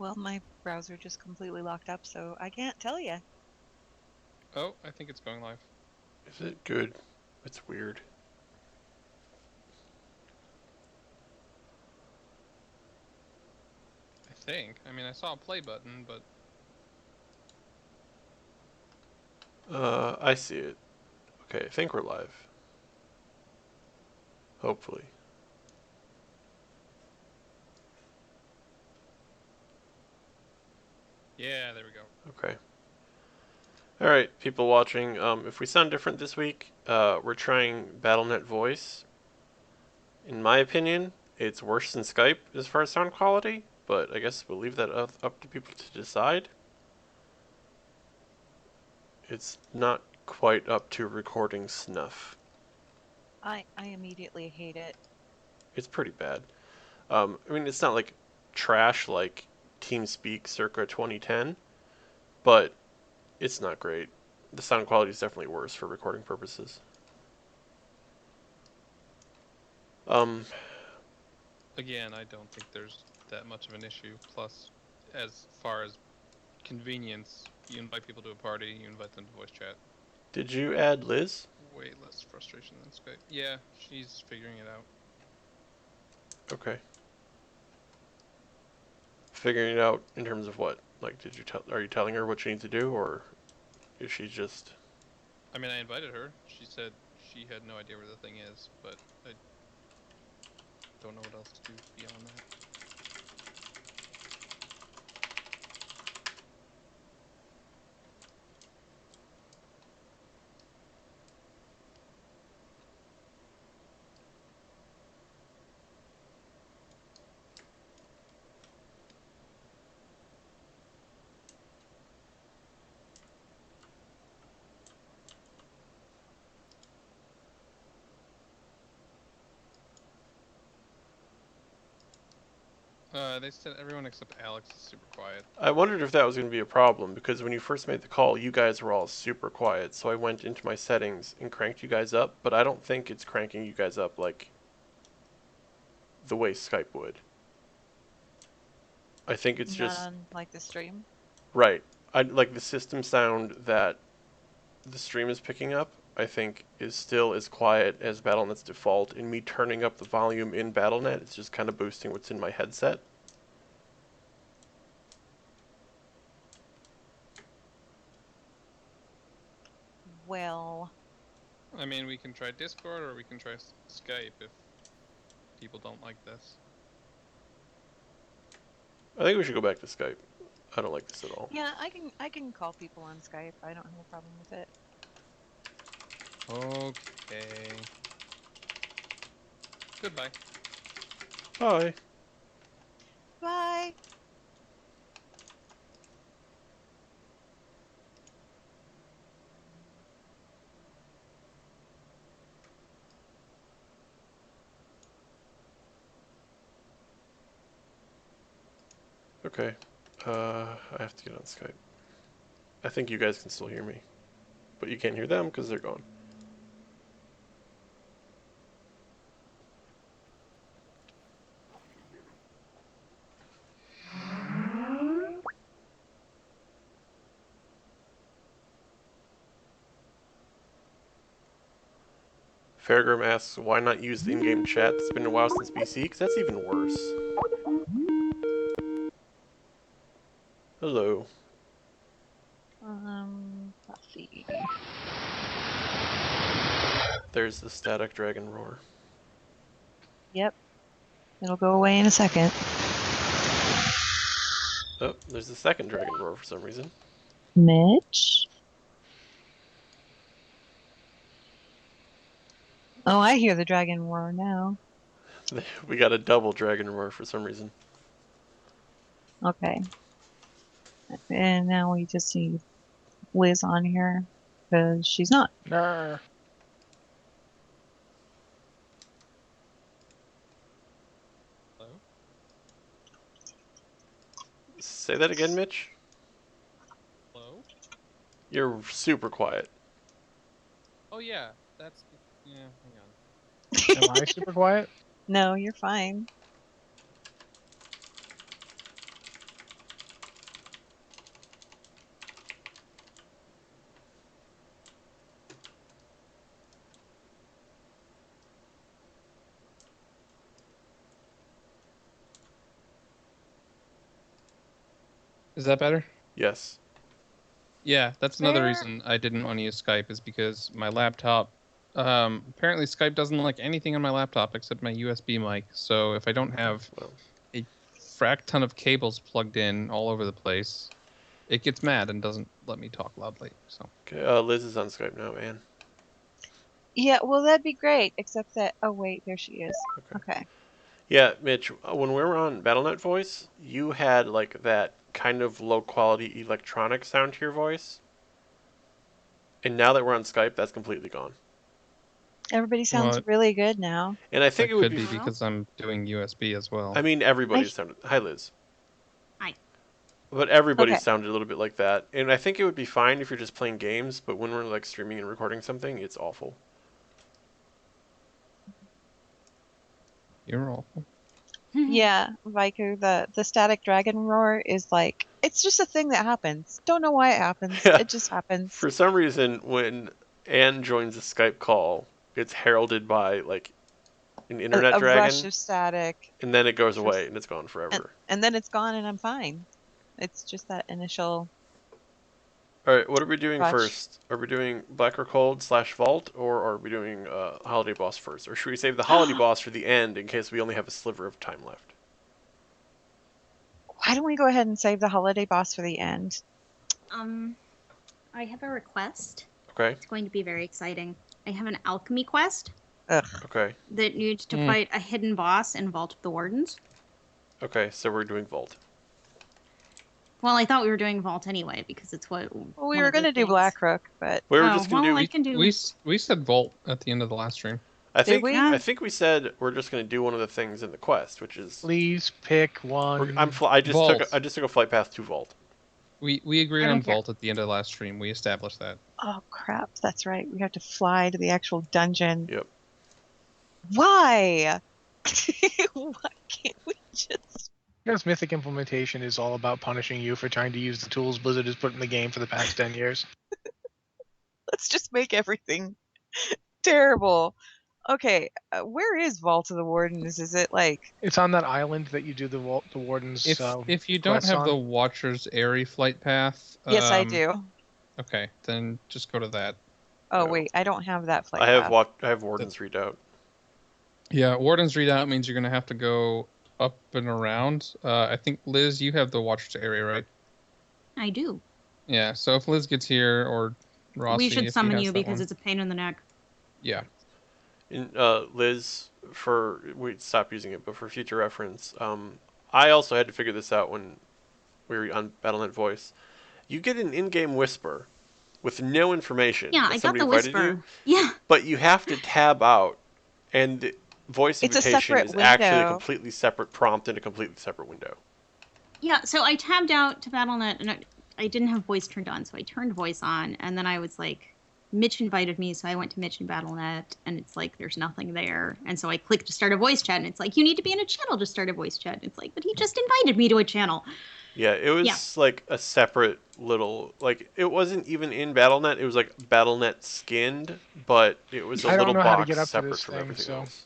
Well, my browser just completely locked up, so I can't tell you. Oh, I think it's going live. Is it good? It's weird. I think. I mean, I saw a play button, but... I see it. Okay, I think we're live. Hopefully. Yeah, there we go. Okay. Alright, people watching, if we sound different this week, we're trying BattleNet Voice. In my opinion, it's worse than Skype as far as sound quality, but I guess we'll leave that up to people to decide. It's not quite up to recording snuff. I immediately hate it. It's pretty bad. I mean, it's not like trash like TeamSpeak circa 2010, but it's not great. The sound quality is definitely worse for recording purposes. Again, I don't think there's that much of an issue. Plus, as far as convenience, you invite people to a party, you invite them to voice chat. Did you add Liz? Way less frustration than Skype. Yeah, she's figuring it out. Okay. Figuring it out in terms of what? Like, are you telling her what she needs to do, or is she just... I mean, I invited her. She said she had no idea where the thing is, but I don't know what else to do beyond that. They said everyone except Alex is super quiet. I wondered if that was going to be a problem, because when you first made the call, you guys were all super quiet, so I went into my settings and cranked you guys up, but I don't think it's cranking you guys up like the way Skype would. I think it's Not just... on like the stream. Right. I like the system sound that the stream is picking up, I think is still as quiet as BattleNet's default, and me turning up the volume in BattleNet is just kind of boosting what's in my headset. Well, I mean, we can try Discord or we can try Skype if people don't like this. I think we should go back to Skype. I don't like this at all. yeah, I can call people on Skype. I don't have a problem with it. Okay. Goodbye. Bye. Bye. Okay. I have to get on Skype. I think you guys can still hear me, but you can't hear them because they're gone. Fairgrim asks, why not use the in-game chat? It's been a while since BC, because that's even worse. Hello. Let's see. There's the static dragon roar. Yep. It'll go away in a second. Oh, there's the second dragon roar for some reason. Mitch? Oh, I hear the dragon roar now. We got a double dragon roar for some reason. Okay. And now we just need Liz on here because she's not. Nah. Hello? Say that again, Mitch? Hello? You're super quiet. Oh yeah, that's... Yeah, hang on. Am I super quiet? No, you're fine. Is that better? Yes. Yeah, that's another Where- reason I didn't want to use Skype is because my laptop. Apparently Skype doesn't like anything on my laptop except my USB mic. So if I don't have Well, a frack ton of cables plugged in all over the place, it gets mad and doesn't let me talk loudly. So okay. Liz is on Skype now, Anne. Yeah, well, that'd be great, except that, oh, wait, there she is. Okay. Okay. Yeah, Mitch. When we were on BattleNet Voice, you had like that kind of low quality electronic sound to your voice, and now that we're on Skype, that's completely gone. Everybody sounds well, really good now. And I think that it would could be. be because I'm doing USB as well. I mean, everybody sounded. Hi, Liz. Hi. But everybody Okay. sounded a little bit like that, and I think it would be fine if you're just playing games. But when we're like streaming and recording something, it's awful. You're awful. Yeah, Vaiku, the static dragon roar is like, it's just a thing that happens. Don't know why it happens. Yeah. It just happens. For some reason, when Anne joins a Skype call, it's heralded by like an internet A rush dragon, of static, and then it goes for- away and it's gone forever. and then it's gone and I'm fine. It's just that initial. All right, what are we doing Rush. first? Are we doing Black or Cold / Vault, or are we doing Holiday Boss first? Or should we save the Holiday Boss for the end in case we only have a sliver of time left? Why don't we go ahead and save the holiday boss for the end? I have a request. Okay, It's going to be very exciting. I have an alchemy quest Ugh. okay, that needs to fight a hidden boss in Vault of the Wardens. okay, so we're doing Vault. Well, I thought we were doing Vault anyway because it's what. Well, we were going to do Blackrook, but We were Oh, just gonna well, do. I can do. We said Volt at the end of the last stream. I think we? I think we said we're just gonna do one of the things in the quest, which is. Please pick one. I just Vault. took a flight path to Vault. We agreed I on don't care. Vault at the end of the last stream. We established that. oh crap, that's right. We have to fly to the actual dungeon. Yep. Why? Why can't we just? Because Mythic Implementation is all about punishing you for trying to use the tools Blizzard has put in the game for the past 10 years. Let's just make everything terrible. Okay, where is Vault of the Wardens? Is it like? It's on that island that you do the Warden's. If you don't quests have on. the Watcher's Airy flight path, Yes, I do. Okay, then just go to that. Oh no. wait, I don't have that flight. I have path. I have Warden's Redoubt. Yeah, Warden's Redoubt means you're gonna have to go up and around. I think Liz, you have the Watcher's Area, right? I do. Yeah. So if Liz gets here, or Rossi, we if should he summon has you that because one. it's a pain in the neck. Yeah. And Liz, we stopped using it, but for future reference, I also had to figure this out when we were on BattleNet Voice. You get an in-game whisper with no information. Yeah, that I got somebody the invited whisper. You, Yeah. but you have to tab out, and the voice It's a invitation separate is actually a window. completely separate prompt in a completely separate window. Yeah, so I tabbed out to BattleNet and I didn't have voice turned on, so I turned voice on, and then I was like, Mitch invited me, so I went to Mitch and BattleNet, and it's like, there's nothing there. And so I clicked to start a voice chat, and it's like, you need to be in a channel to start a voice chat. And it's like, but he just invited me to a channel. Yeah, it was like a separate little, like, it wasn't even in BattleNet, it was like BattleNet skinned, but it was a I don't little know how to box get up to separate this from thing, everything so- else.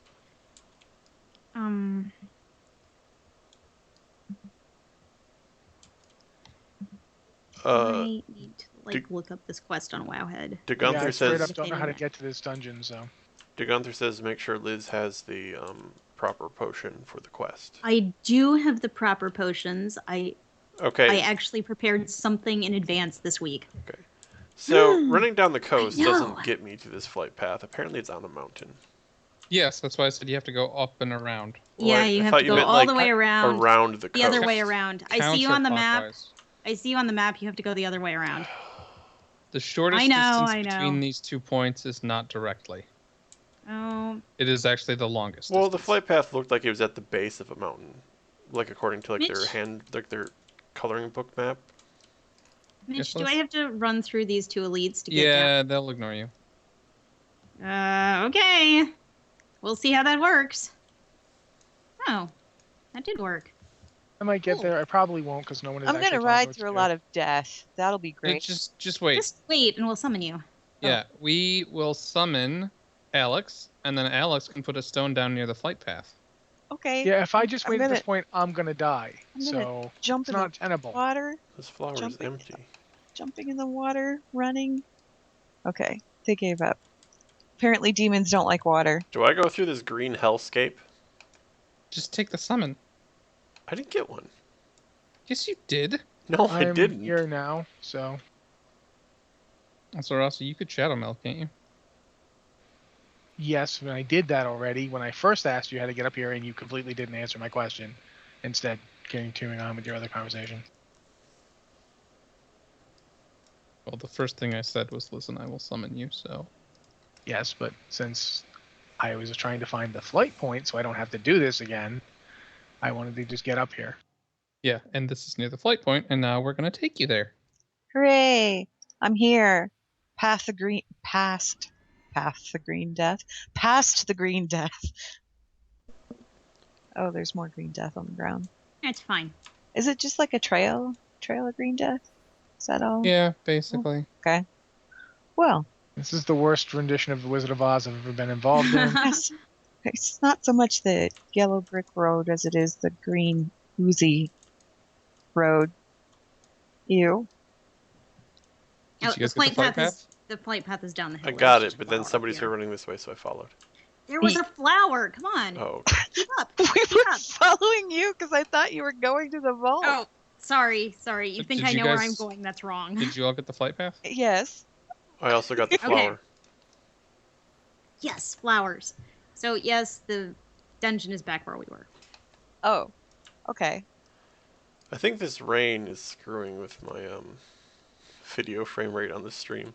I need to Did- look up this quest on Wowhead. De Yeah, Gunther I straight says up don't know how to get to this dungeon, so. De Gunther says make sure Liz has the proper potion for the quest. I do have the proper potions. I Okay. actually prepared something in advance this week. Okay. So running down the coast know. doesn't get me to this flight path. Apparently it's on a mountain. Yes, that's why I said you have to go up and around. Yeah, Or you I have thought to you go meant, all like, the way around. Around the coast. The other way around. I see you on the map. Counterclockwise. I see you on the map. You have to go the other way around. The shortest I know, distance I know. between these 2 points is not directly. Oh, It is actually the longest. Well, the distance. flight path looked like it was at the base of a mountain, like according to like Mitch? their coloring book map. Mitch, Yes, do I Liz? have to run through these two elites to get Yeah, they'll ignore you. there? Okay. We'll see how that works. Oh, that did work. I might get Cool. there. I probably won't because no one is I'm actually gonna telling me ride what to through a do. lot of death. That'll be It great. just wait. Just wait, and we'll summon you. Yeah, we will summon Alex, and then Alex can put a stone down near the flight path. Okay. Yeah, if I just I'm wait at this gonna point, I'm gonna die. I'm gonna So jump it's in the not tenable. water. This flower is Jumping. empty. Jumping in the water, running. Okay, they gave up. Apparently demons don't like water. Do I go through this green hellscape? Just take the summon. I didn't get one. Yes, you did. No, I I'm didn't. here now, so So, Rossi, you could Shadow Meld, can't you? yes, when I did that already, when I first asked you how to get up here, and you completely didn't answer my question, instead continuing on with your other conversation. Well, the first thing I said was, listen, I will summon you, so... Yes, but since I was trying to find the flight point so I don't have to do this again, I wanted to just get up here. Yeah, and this is near the flight point, and now we're going to take you there. Hooray! I'm here. Past the green death. Past the green death. Oh, there's more green death on the ground. It's fine. Is it just like a trail of green death? Is that all? Yeah, basically. Okay. Well, This is the worst rendition of The Wizard of Oz I've ever been involved in. yes. It's not so much the yellow brick road as it is the green oozy road. Ew. Did you guys the get the flight path? The flight path is down the hill. I There's got just it, but a then flower somebody up started here. running this way, so I followed. There was a flower. Come on. Oh, Keep up. We Keep were up. following you because I thought you were going to the vault. Oh, sorry. You Did- think did I you know where I'm guys- going? That's wrong. Did you all get the flight path? Yes. I also got the Okay. flower. Yes, flowers. So yes, the dungeon is back where we were. Oh. Okay. I think this rain is screwing with my video frame rate on the stream.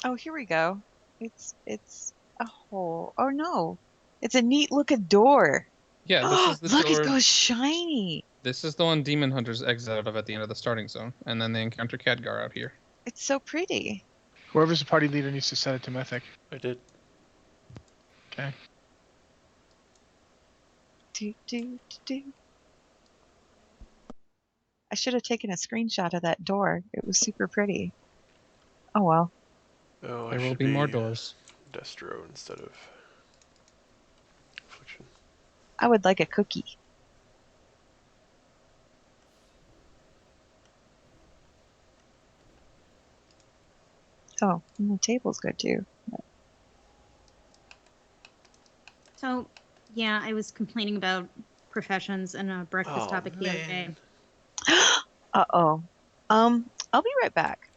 Oh, here we go. It's a hole. Oh no. It's a neat looking door. Yeah, this is the Look, door. it goes shiny. This is the one Demon Hunters exit out of at the end of the starting zone, and then they encounter Khadgar out here. It's so pretty. Whoever's the party leader needs to set it to Mythic. I did. Okay. Do, do, do, do. I should have taken a screenshot of that door. It was super pretty. Oh well. Oh, There I will should be more doors. Destro instead of Affliction. I would like a cookie. Oh, and the table's good too. So, yeah, I was complaining about professions and a breakfast Oh, topic the other day. man. Uh-oh. I'll be right back.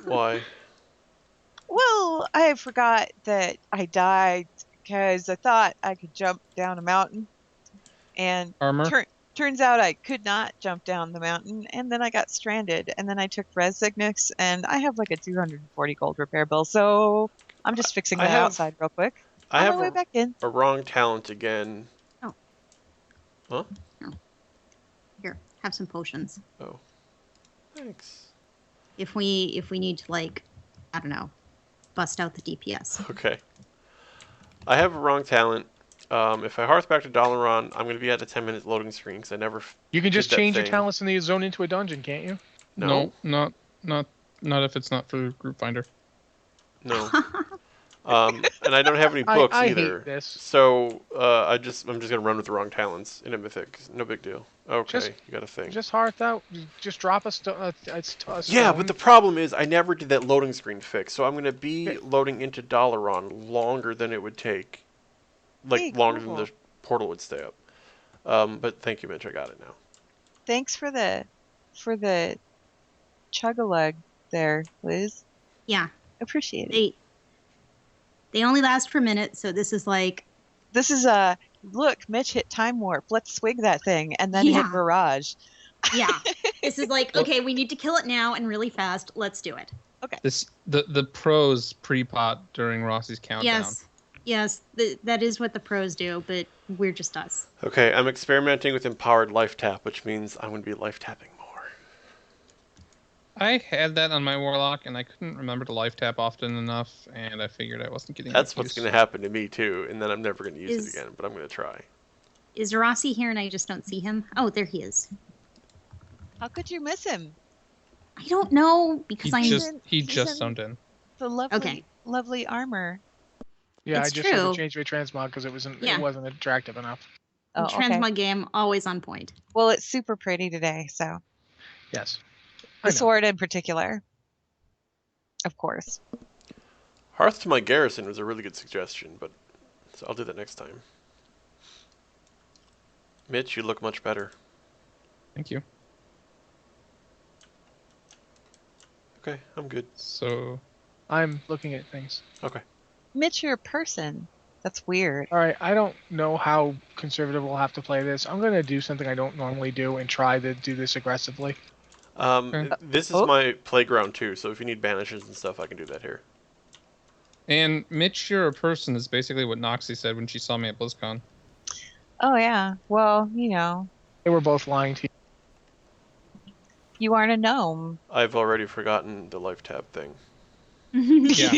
Why? Well, I forgot that I died because I thought I could jump down a mountain. And Armor? turns out I could not jump down the mountain. And then I got stranded. And then I took res sickness. And I have like a 240 gold repair bill. So I'm just fixing I that have- outside real quick. I On have my way back in. a wrong talent again. Oh. Huh? Here, have some potions. Oh. Thanks. If we need to, like, I don't know, bust out the DPS. Okay. I have a wrong talent. If I hearth back to Dalaran, I'm going to be at a 10-minute loading screen because I never. You can just Did that change your thing. talents in the zone into a dungeon, can't you? No. not if it's not for group finder. No. And I don't have any I books hate either. this. So I'm just gonna run with the wrong talents in a mythic. No big deal. Okay, Just- you got a thing. Just hearth out. Just drop a Yeah, stone. but the problem is I never did that loading screen fix, so I'm gonna be loading into Dalaran longer than it would take, like Hey, longer than cool. the portal would stay up. But thank you, Mitch. I got it now. Thanks for the chug-a-lug there, Liz. Yeah, Appreciate it. they only last for a minute, so this is like, This is look, Mitch hit time warp. Let's swig that thing and then hit Yeah. barrage. yeah, this is like, okay, we need to kill it now and really fast. Let's do it. The pros pre-pot during Rossi's countdown. Yes, that is what the pros do, but we're just us. Okay, I'm experimenting with empowered life tap, which means I'm gonna be life tapping more. I had that on my Warlock, and I couldn't remember to life tap often enough, and I figured I wasn't getting That's enough what's use. gonna happen to me too, and then I'm never gonna use Is- it again. But I'm gonna try. Is Rossi here and I just don't see him? Oh, there he is. How could you miss him? I don't know because He I'm just he's he just in- zoned in. The lovely Okay. lovely armor. Yeah, It's I just sort of true. changed my transmog because it Yeah. wasn't attractive enough. Oh, okay. Transmog game always on point. Well, it's super pretty today, so Yes. the I know. sword in particular, of course. Hearth to my garrison was a really good suggestion, but so I'll do that next time. Mitch, you look much better. Thank you. Okay, I'm good. So I'm looking at things. Okay. Mitch, you're a person. That's weird. All right, I don't know how conservative we'll have to play this. I'm going to do something I don't normally do and try to do this aggressively. Okay. This is Oh. my playground too, so if you need banishes and stuff, I can do that here. And Mitch, you're a person is basically what Noxie said when she saw me at BlizzCon. Oh, yeah. Well, you know, They were both lying to you. you aren't a gnome. I've already forgotten the Lifetap thing. Yeah.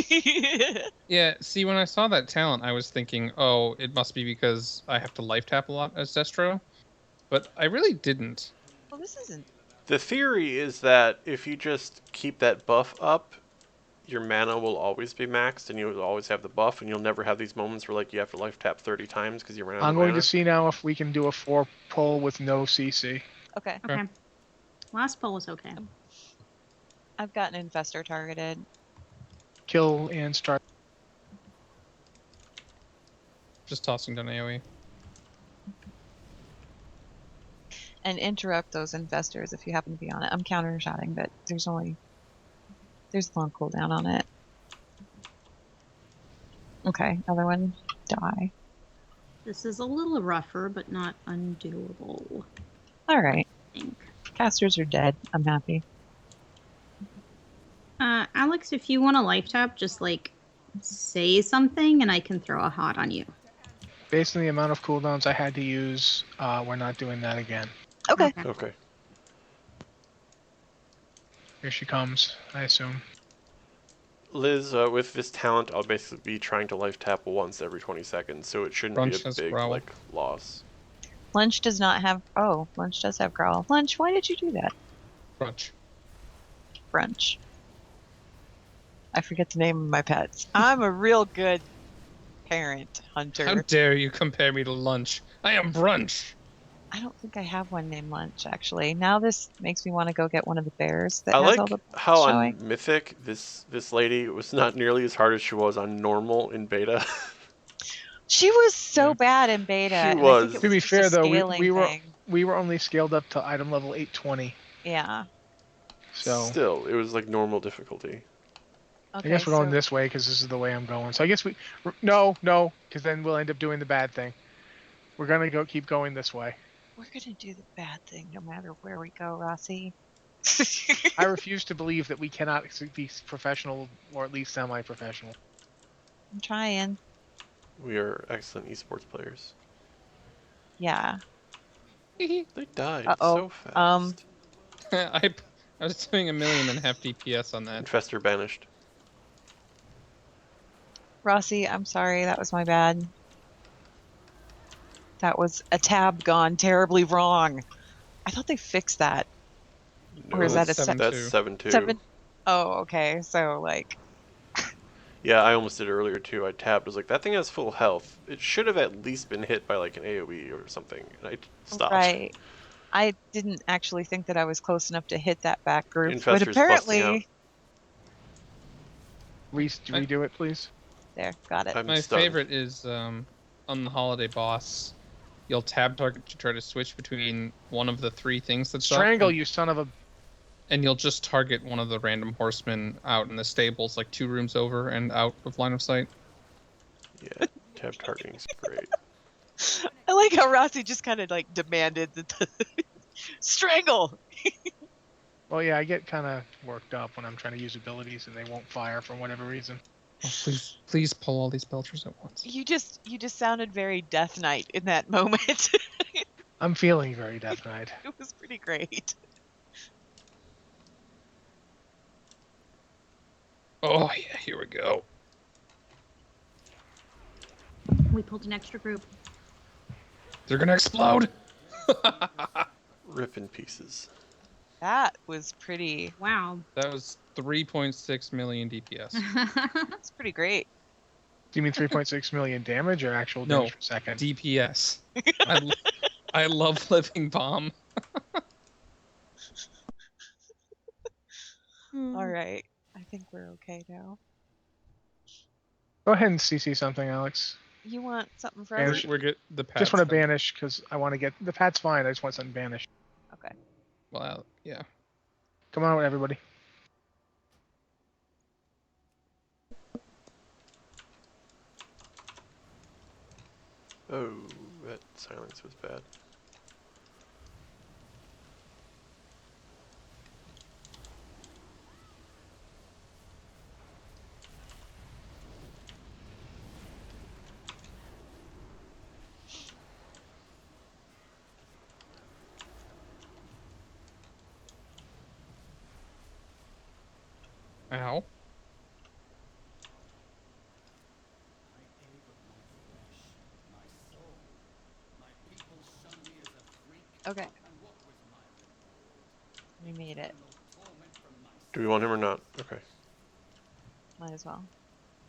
Yeah, see, when I saw that talent, I was thinking, oh, it must be because I have to life tap a lot as Destro. But I really didn't. Well, this isn't. The theory is that if you just keep that buff up, your mana will always be maxed, and you'll always have the buff, and you'll never have these moments where like you have to life tap 30 times because you ran out I'm of going mana. to see now if we can do a 4 pull with no CC. Okay. Okay. Last poll was okay. I've got an infestor targeted. Kill and start. Just tossing down AoE. And interrupt those infestors if you happen to be on it. I'm counter shotting, but there's a long cooldown on it. Okay, other one die. This is a little rougher, but not undoable. All right, I think. casters are dead. I'm happy. Alex, if you want a life tap, just like say something and I can throw a hot on you. Based on the amount of cooldowns I had to use, we're not doing that again. Okay. Okay. Here she comes, I assume. Liz, with this talent, I'll basically be trying to life tap once every 20 seconds, so it shouldn't Brunch be a has big growl. like loss. Lunch does not have. Oh, lunch does have growl. Lunch, why did you do that? Brunch. Brunch. I forget the name of my pets. I'm a real good parent hunter. How dare you compare me to Lunch? I am Brunch. I don't think I have one named Lunch, actually. Now this makes me want to go get one of the bears that I has like all the how showing. on Mythic this lady was not nearly as hard as she was on normal in beta. She was so Yeah. bad in beta. She and I was. think it To was be just fair, a though, scaling thing. we were only scaled up to item level 820. Yeah. So Still, it was like normal difficulty. Okay, I guess we're going so this way because this is the way I'm going. So I guess no, because then we'll end up doing the bad thing. We're gonna keep going this way. we're gonna do the bad thing no matter where we go, Rossi. I refuse to believe that we cannot be professional or at least semi-professional. I'm trying. We are excellent esports players. Yeah. They died Uh-oh. so fast. I was doing 1.5 million DPS on that. Infestor banished. Rossi, I'm sorry. That was my bad. That was a tab gone terribly wrong. I thought they fixed that. Or is No, that a that's 7-2. 7-2. 7? Oh, okay. So, like, Yeah, I almost did it earlier too. I tabbed. I was like, that thing has full health. It should have at least been hit by like an AoE or something. And I stopped. right. I didn't actually think that I was close enough to hit that back group. Infestor's but apparently, busting Redo it, please. there, got it. I'm My stunned. favorite is on the holiday boss. You'll tab target to try to switch between one of the 3 things that's up, Strangle, you son of a. and you'll just target one of the random horsemen out in the stables, like 2 rooms over and out of line of sight. Yeah, tab targeting's great. I like how Rossi just kind of like demanded the strangle. Well, yeah, I get kind of worked up when I'm trying to use abilities and they won't fire for whatever reason. Oh, please pull all these belchers at once. You just sounded very Death Knight in that moment. I'm feeling very Death Knight. It was pretty great. Oh yeah, here we go. We pulled an extra group. They're gonna explode. Rip in pieces. That was pretty. Wow. That was 3.6 million DPS. That's pretty great. you mean 3.6 million damage or actual No, damage per second? DPS. I love living bomb. All right. I think we're okay now. Go ahead and CC something, Alex. You want something for Banish. We're good. The pat's Just want to done. banish because I want to get the pat's fine. I just want something banished. Okay. Well, yeah. Come on, everybody. Oh, that silence was bad. Ow. Okay. We made it. Do we want him or not? Okay. Might as well.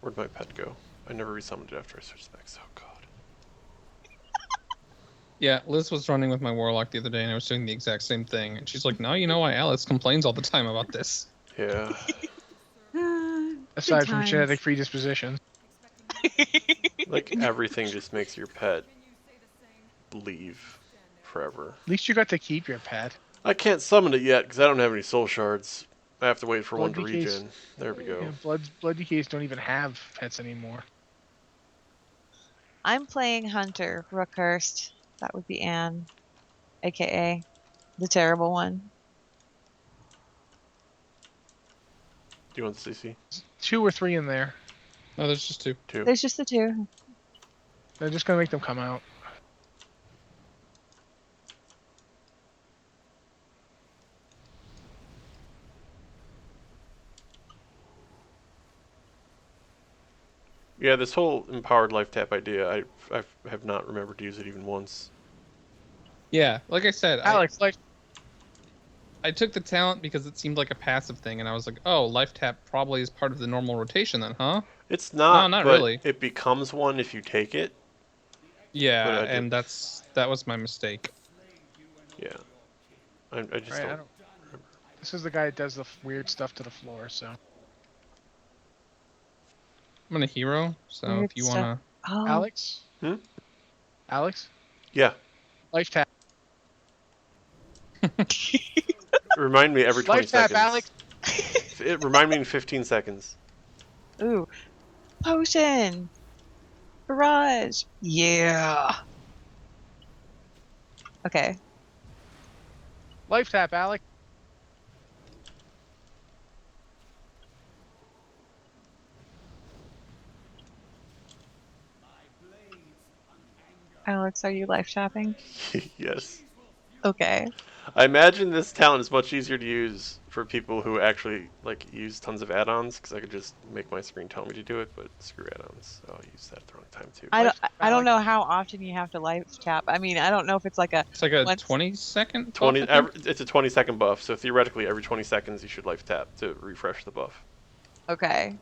Where'd my pet go? I never resummoned it after I switched specs. Oh god. Yeah, Liz was running with my warlock the other day, and I was doing the exact same thing. And she's like, "No, you know why Alex complains all the time about this." Yeah. Aside from genetic predisposition. Like everything just makes your pet leave forever. At least you got to keep your pet. I can't summon it yet because I don't have any soul shards. I have to wait for one to Blood decays- regen. There we go. Yeah, blood decays don't even have pets anymore. I'm playing Hunter, Rookhurst. That would be Anne, aka the terrible one. Do you want the CC? 2 or 3 in there. No, there's just 2. 2. There's just the two. They're just gonna make them come out. Yeah, this whole empowered life tap idea, I have not remembered to use it even once. Yeah, like I said, Alex, I took the talent because it seemed like a passive thing, and I was like, "Oh, life tap probably is part of the normal rotation, then, huh?" It's not. No, not but really. It becomes one if you take it. Yeah, But and that was my mistake. Yeah. I just right, don't. this is the guy that does the weird stuff to the floor, so. I'm a hero, so Weird if you stuff. wanna, Oh. Alex? Hmm? Alex? Yeah. Life tap. Remind me every 20 Life tap, seconds. Alex. Remind me in 15 seconds. Ooh. Potion. Barrage. Yeah. Okay. Life tap, Alex. Alex, are you life tapping? Yes. Okay. I imagine this talent is much easier to use for people who actually like use tons of add-ons, because I could just make my screen tell me to do it, but screw add-ons. I'll use that at the wrong time too. I don't know how often you have to life tap. I mean, I don't know if it's like a it's like a once- 20-second. 20. It's a 20-second buff, so theoretically every 20 seconds you should life tap to refresh the buff. Okay.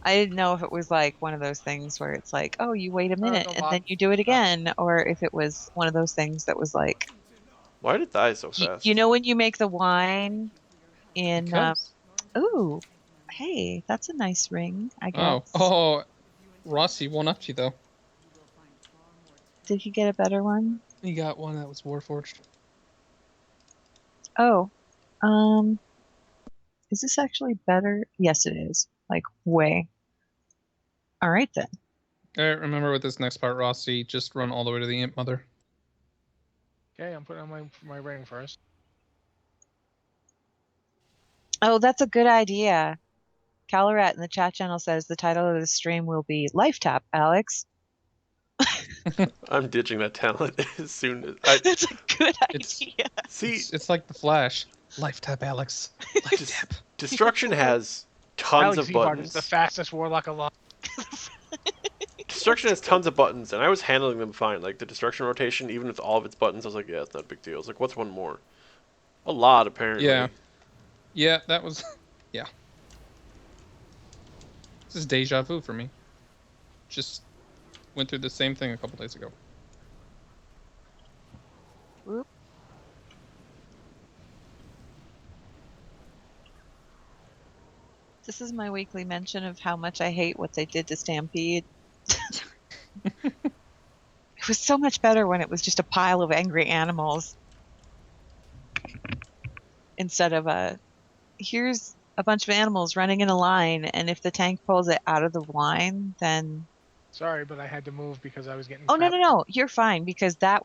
I didn't know if it was like one of those things where it's like, oh, you wait a minute no, and Bob. then you do it again, or if it was one of those things that was like, Why did it die so fast? you know, when you make the wine in, Because. ooh, hey, that's a nice ring, I guess. Oh, Rossi one-upped you though. Did you get a better one? You got one that was Warforged. Oh, is this actually better? Yes, it is. Like, way. All right, then. All right, remember with this next part, Rossi, just run all the way to the Imp Mother. Okay, I'm putting on my ring first. Oh, that's a good idea. Calorat in the chat channel says the title of the stream will be Life Tap, Alex. I'm ditching that talent as soon as I That's a good It's- idea. see. It's like the Flash. Life tap, Alex. Life tap. Destruction has tons Alex of Zebard buttons. is the fastest warlock alive. Destruction has tons of buttons, and I was handling them fine. Like the destruction rotation, even with all of its buttons, I was like, yeah, it's not a big deal. I was like, what's one more? A lot, apparently. Yeah. Yeah, that was. Yeah. This is deja vu for me. Just went through the same thing a couple days ago. Whoop. This is my weekly mention of how much I hate what they did to Stampede. It was so much better when it was just a pile of angry animals instead of here's a bunch of animals running in a line, and if the tank pulls it out of the line, then Sorry, but I had to move because I was getting. oh no, you're fine because the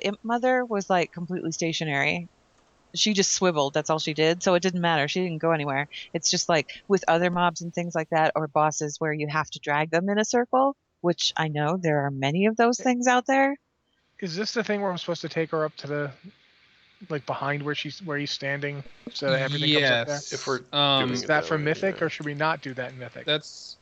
imp mother was like completely stationary. She just swiveled. That's all she did. So it didn't matter. She didn't go anywhere. It's just like with other mobs and things like that, or bosses where you have to drag them in a circle, which I know there are many of those things out there. Is this the thing where I'm supposed to take her up to the, like behind where he's standing, so that everything comes up there? If we're doing Is it that for way, Mythic, yeah. or should we not do that in Mythic?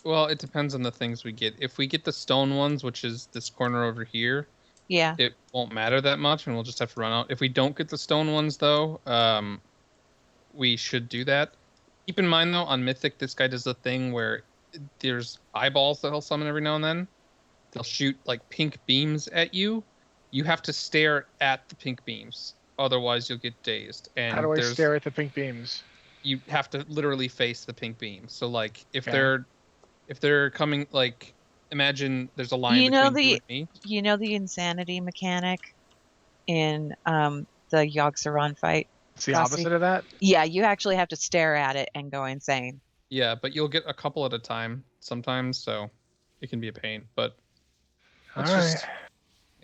Well, it depends on the things we get. If we get the stone ones, which is this corner over here, Yeah. it won't matter that much, and we'll just have to run out. If we don't get the stone ones, though, we should do that. Keep in mind, though, on Mythic, this guy does a thing where there's eyeballs that he'll summon every now and then. They'll shoot, like, pink beams at you. You have to stare at the pink beams. Otherwise, you'll get dazed. And How do I stare at the pink beams? You have to literally face the pink beams. So, like, if Okay. they're coming, like, imagine there's a line You know between you and me. You know the insanity mechanic in the Yogg-Saron fight? It's the Rossi? opposite of that? Yeah, you actually have to stare at it and go insane. Yeah, but you'll get a couple at a time sometimes, so it can be a pain. But All let's right. just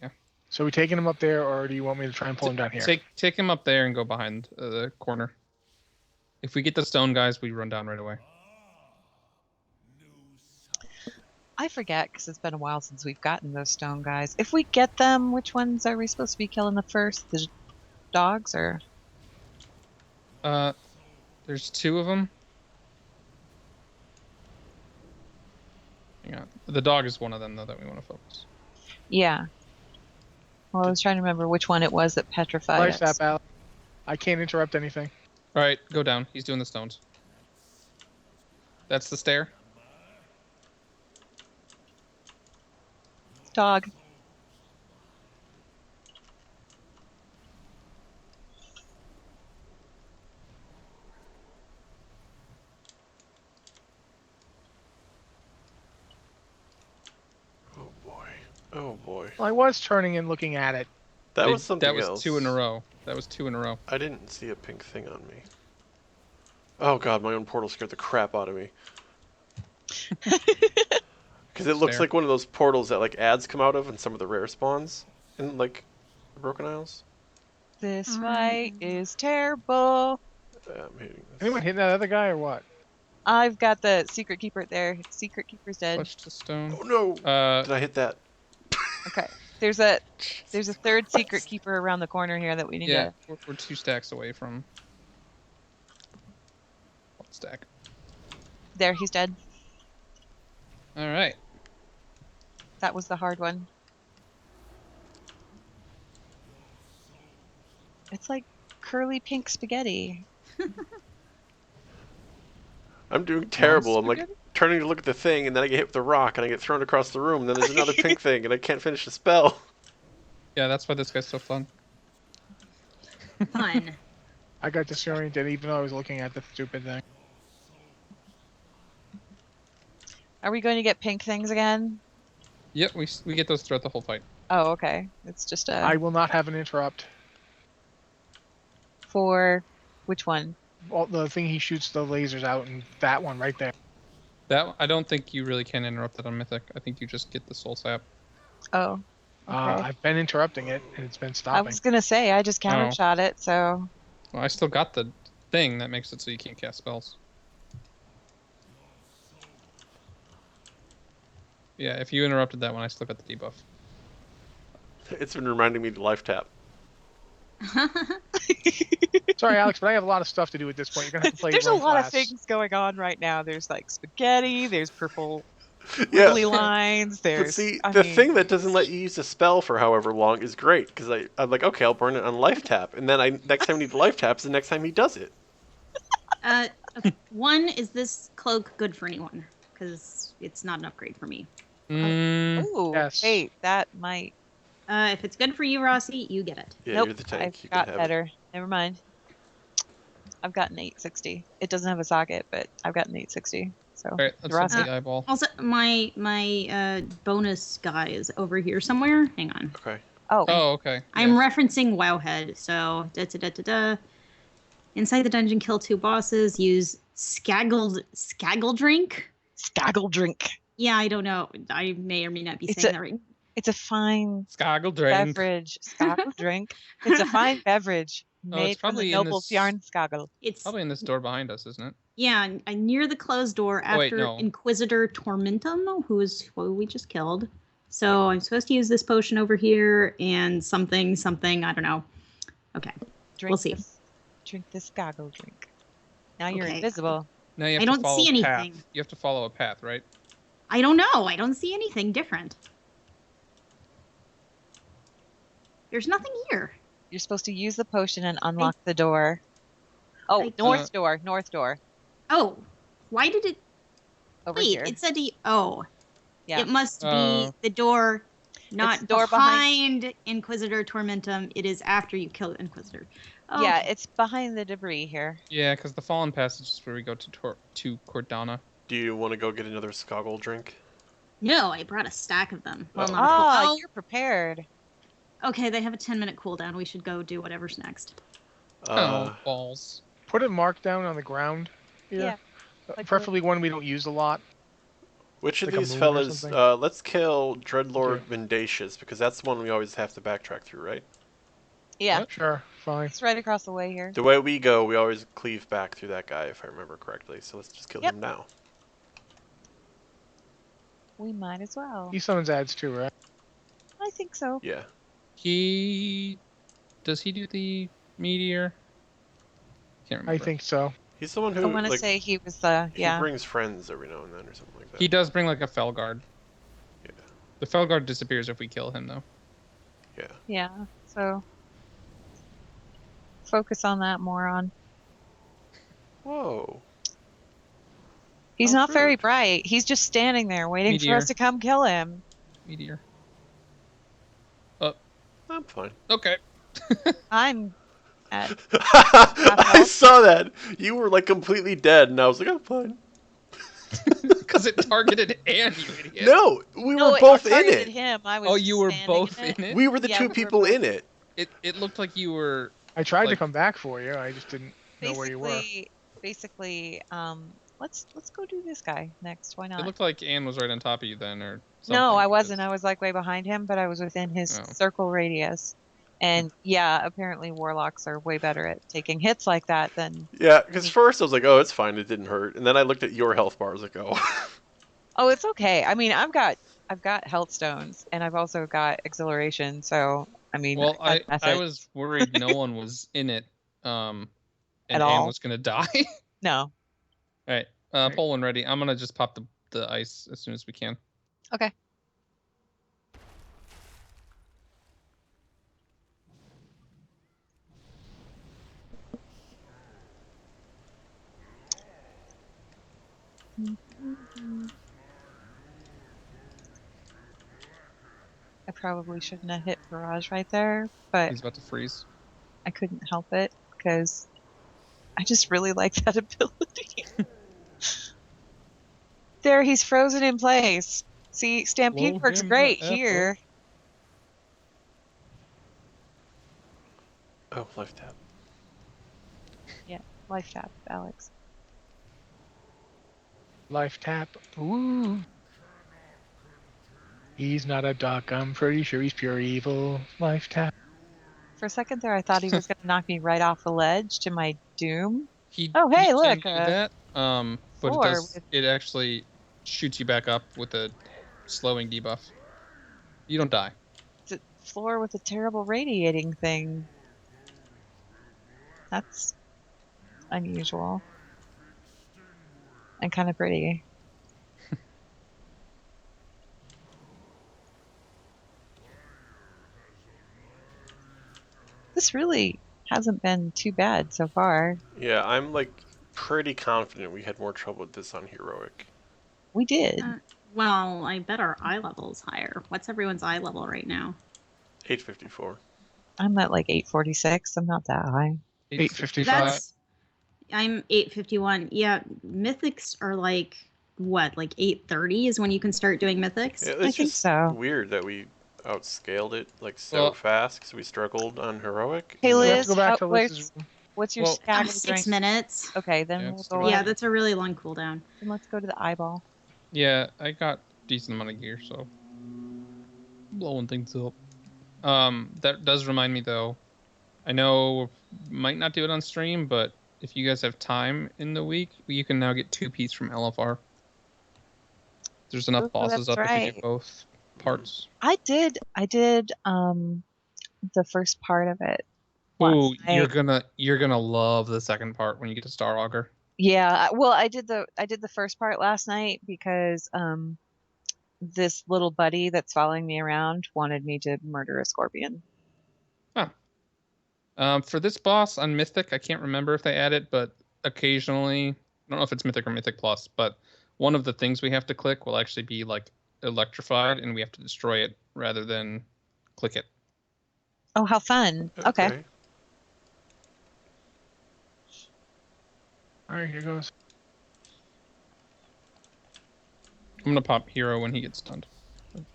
yeah. So we taking him up there, or do you want me to try and pull him down here? Take him up there and go behind the corner. If we get the stone guys, we run down right away. I forget because it's been a while since we've gotten those stone guys. If we get them, which ones are we supposed to be killing the first? The dogs or? There's 2 of them. Hang on. The dog is one of them, though, that we want to focus. Yeah. Well, I was trying to remember which one it was that petrified us. Lifetap, Alex. I can't interrupt anything. All right, go down. He's doing the stones. That's the stair. Dog. Oh boy. Oh boy. Well, I was turning and looking at it. That was something That was else. 2 in a row. That was 2 in a row. I didn't see a pink thing on me. Oh god, my own portal scared the crap out of me. Because it looks Fair. like one of those portals that like ads come out of in some of the rare spawns in like the Broken Isles. This fight is terrible. I'm hating this. Anyone hitting that other guy or what? I've got the secret keeper there. Secret keeper's dead. Push to stone. Oh no! Did I hit that? Okay. There's a third secret keeper around the corner here that we need Yeah, to. we're 2 stacks away from 1 stack. There, he's dead. All right. That was the hard one. It's like curly pink spaghetti. I'm doing terrible. I'm like spaghetti? turning to look at the thing, and then I get hit with a rock, and I get thrown across the room. And then there's another pink thing, and I can't finish the spell. Yeah, that's why this guy's so fun. Fun. I got disoriented even though I was looking at the stupid thing. Are we going to get pink things again? Yep, we get those throughout the whole fight. Oh, okay. It's just I will not have an interrupt. for which one? Well, the thing he shoots the lasers out, and that one right there. That I don't think you really can interrupt that on Mythic. I think you just get the soul sap. Oh. Okay. I've been interrupting it, and it's been I stopping. was gonna say I just counter shot it, so Well, I still got the thing that makes it so you can't cast spells. Yeah, if you interrupted that one, I still got the debuff. It's been reminding me to Lifetap. Sorry, Alex, but I have a lot of stuff to do at this point. You're gonna have to play. there's a Run lot of class. things going on right now. There's like spaghetti. There's purple Yeah. wiggly lines. But There's see, I the mean, thing that doesn't let you use a spell for however long is great, because I'm like, okay, I'll burn it on Lifetap, and then next time I need Lifetap is the next time he does it. Okay. One, is this cloak good for anyone? because it's not an upgrade for me. Ooh, Yes. wait, that might. If it's good for you, Rossi, you get it. Yeah, Nope, you're the tank. I've You can got have it. better. Never mind. I've got an 860. It doesn't have a socket, but I've got an 860. So, All right, let's Rossi. hit the eyeball. Also, my bonus guy is over here somewhere. Hang on. Okay. Oh, Oh, okay. I'm Yeah. referencing Wowhead. So inside the dungeon, kill 2 bosses. Use Skaggle drink. Skaggle drink. Yeah, I don't know. I may or may not be It's saying that right. It's a fine Skaggle drink. beverage. Skaggle drink. It's a fine beverage Oh, it's made from the probably in noble this- yarn skaggle. It's Probably in this door behind us, isn't it? yeah, near the closed door Oh, wait, after no. Inquisitor Tormentum, who we just killed. So I'm supposed to use this potion over here and something, I don't know. Okay. Drink We'll see. Drink this skaggle drink. Now you're Okay. invisible. Now you have I to don't follow see a path. anything. You have to follow a path, right? I don't know. I don't see anything different. There's nothing here. You're supposed to use the potion and unlock the door. Oh, I- north door. North door. Oh, why did it? Over Wait, here. it said oh. Yeah. It must be Oh. the door, not the door behind Inquisitor Tormentum. It is after you kill Inquisitor. Oh, Yeah, it's behind the debris here. Yeah, because the Fallen Passage is where we go to Cordana. Do you want to go get another Skoggle drink? no, I brought a stack of them. Well, Oh. not a Oh, full. you're prepared. Okay, they have a 10-minute cooldown. We should go do whatever's next. Oh, balls. Put a mark down on the ground here. Yeah, like Preferably one we don't use a lot. Which of Like a these moon or fellas? something? Let's kill Dreadlord Okay. Mendacious, because that's the one we always have to backtrack through, right? Yeah, What? Sure, fine. it's right across the way here. The way we go, we always cleave back through that guy, if I remember correctly. So let's just kill Yep. him now. We might as well. He summons ads too, right? I think so. Yeah. Does he do the meteor? Can't remember. I think so. He's the one I who, want to like, say he was the he yeah. brings friends every now and then or something like that. He does bring like a Felguard. Yeah. The Felguard disappears if we kill him, though. Yeah. Yeah. So focus on that moron. Whoa. He's Oh, not very rude. bright. He's just standing there waiting for Meteor. us to come kill him. Meteor. I'm fine. Okay. I'm at I saw that. You were like completely dead, and I was like, I'm fine. Because it targeted Anne, you idiot. No, we no, were both I in targeted it. him. I was Oh, you were standing both in it. in it? We were the Yeah, two we were people both- in it. It looked like you were... I tried to Like- come back for you. I just didn't know where you were. Basically, let's go do this guy next. Why It not? looked like Anne was right on top of you then, or something. No, I because- wasn't. I was like way behind him, but I was within his Oh. circle radius. And yeah, apparently warlocks are way better at taking hits like that than. Yeah, because first I was like, oh, it's fine, it didn't hurt. And then I looked at your health bar, I was like, oh. Oh, it's okay. I mean, I've got health stones, and I've also got exhilaration. So I mean, Well, I've got I methods. was worried no one was in it, and At Anne all? was gonna die. No. Alright, Right. pull one ready. I'm gonna just pop the ice as soon as we can. Okay. I probably shouldn't have hit Barrage right there, but He's about to freeze. I couldn't help it because I just really like that ability. There, he's frozen in place. See, Stampede Blow works him great the F here. Oh, Lifetap. Lifetap, Alex. Lifetap. Ooh. He's not a duck. I'm pretty sure he's pure evil. Lifetap. For a second there, I thought he was going to knock me right off the ledge to my doom. He, Oh, hey, he can look, do that. But it floor does. with- It actually shoots you back up with a slowing debuff. You don't die. It's a floor with a terrible radiating thing. That's unusual. And kind of pretty. This really hasn't been too bad so far. Yeah, I'm like pretty confident we had more trouble with this on Heroic. We did. Well, I bet our eye level is higher. What's everyone's eye level right now? 854. I'm at like 846. I'm not that high. 855. I'm 851. Yeah, mythics are like what? Like 830 is when you can start doing mythics. Yeah, I it's think just so. weird that we outscaled it like so Well- fast because we struggled on heroic. Hey, and We then- have to Liz, go back to Liz's where's room. what's your Well- stagger 6 drink? minutes. Okay, then Yeah, we'll it's go 3 up. Yeah, that's a really long cooldown. And let's go to the eyeball. Yeah, I got decent amount of gear, so blowing things up. That does remind me though. I know might not do it on stream, but if you guys have time in the week, you can now get 2 piece from LFR. There's enough Ooh, bosses that's up if you right. do both parts. I did the first part of it Ooh, last night. you're gonna love the second part when you get to Star Augur. Yeah, well, I did the first part last night because this little buddy that's following me around wanted me to murder a scorpion. For this boss on Mythic, I can't remember if they add it, but occasionally, I don't know if it's Mythic or Mythic Plus, but one of the things we have to click will actually be like electrified, and we have to destroy it rather than click it. Oh, how fun. Okay. All right, here goes. I'm gonna pop Hero when he gets stunned.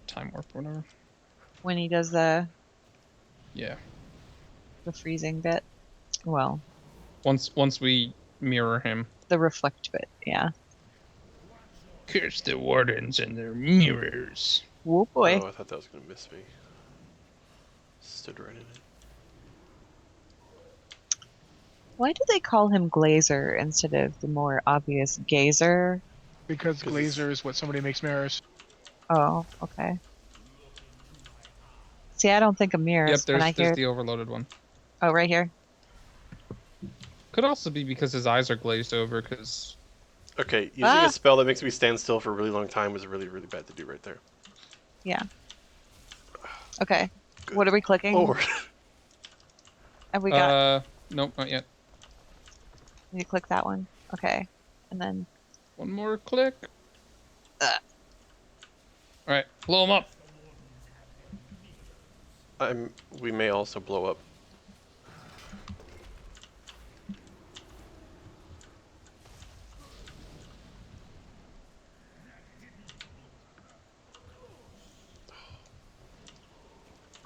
Time warp or whatever. When he does the Yeah. freezing bit. Well, Once we mirror him. the reflect bit, yeah. Curse the wardens and their mirrors. Whoa boy. Oh, I thought that was gonna miss me. Stood right in it. Why do they call him Glazer instead of the more obvious Gazer? Because 'Cause glazer is what somebody makes mirrors. Oh, okay. See, I don't think of mirrors Yep, when I there's hear. the overloaded one. Oh, right here. Could also be because his eyes are glazed over, because Okay, using Ah! a spell that makes me stand still for a really long time was really, really bad to do right there. Yeah. Okay. Good What are we clicking? Lord. Have we got? Nope, not yet. You click that one. Okay. And then. One more click. Alright, blow him up. We may also blow up.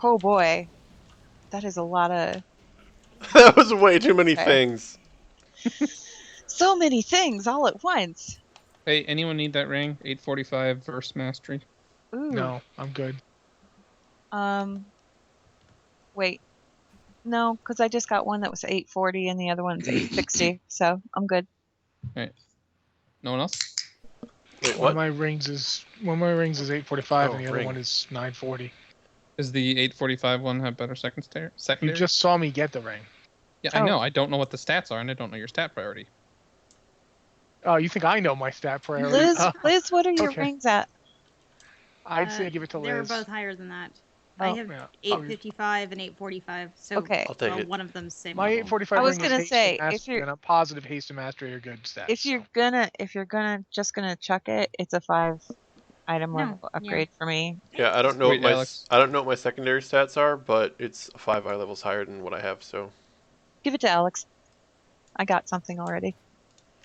Oh boy. That is a lot of. That was way too many Okay. things. So many things all at once. Hey, anyone need that ring? 845 verse mastery. Ooh. No, I'm good. Wait. No, because I just got one that was 840 and the other one's 860. So I'm good. Alright. No one else? Wait, One what? of my rings is 845 Oh, and the other ring. one is 940. Does the 845 one have better secondary? You just saw me get the ring. Yeah, I Oh. know. I don't know what the stats are, and I don't know your stat priority. Oh, you think I know my stat priority? Liz, what are your okay. rings at? I'd say give it to They were Liz. both higher than that. Oh. I have Yeah. 855 and 845. So Okay. I'll take it. one of them's same My level. 845 I was ring is gonna haste say, and if mastery, you're- and I'm positive haste and mastery are good stats. If you're gonna just gonna chuck it, it's a 5 item No, level yeah. upgrade for me. Yeah, I don't know Wait, what Alex. I don't know what my secondary stats are, but it's 5 eye levels higher than what I have. So Give it to Alex. I got something already.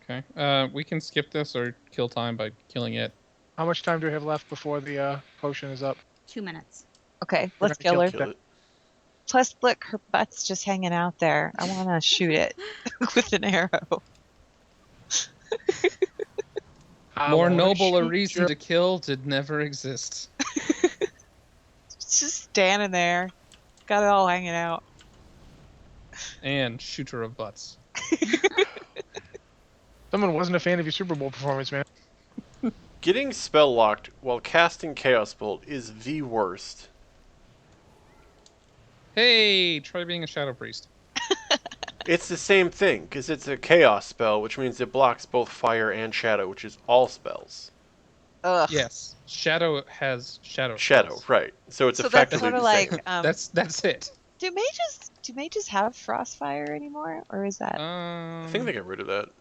Okay. We can skip this or kill time by killing it. How much time do we have left before the potion is up? 2 minutes. Okay, We're let's gonna kill her. kill it. Plus, look, her butt's just hanging out there. I want to shoot it with an arrow. More wanna noble a shoot reason your- to kill did never exist. It's just standing there. Got it all hanging out. And shooter of butts. Someone wasn't a fan of your Super Bowl performance, man. Getting spell locked while casting Chaos Bolt is the worst. Hey, try being a shadow priest. It's the same thing, because it's a Chaos spell, which means it blocks both fire and shadow, which is all spells. Ugh. Yes, shadow has shadow. Shadow, spells. right. So it's So that's effectively sort of the like, same. That's it. do mages have frostfire anymore, or is that I think they got rid of that. it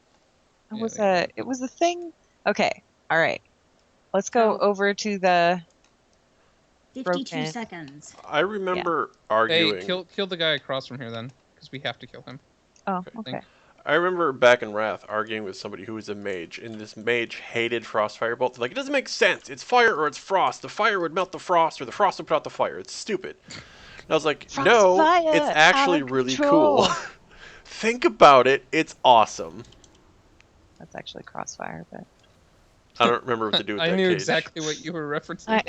yeah, was they- a thing? Okay, all right. Let's go So- over to the 52 broken. seconds. I remember Hey, arguing. kill the guy across from here then, because we have to kill him. Oh, Okay. okay. I remember back in Wrath arguing with somebody who was a mage, and this mage hated Frostfire Bolt. They're like, it doesn't make sense. It's fire or it's frost. The fire would melt the frost, or the frost would put out the fire. It's stupid. And I was like, no, Frostfire, it's out actually of really control. cool. Think about it. It's awesome. That's actually Crossfire, but I don't remember what to do with I that knew cage. exactly what you were referencing.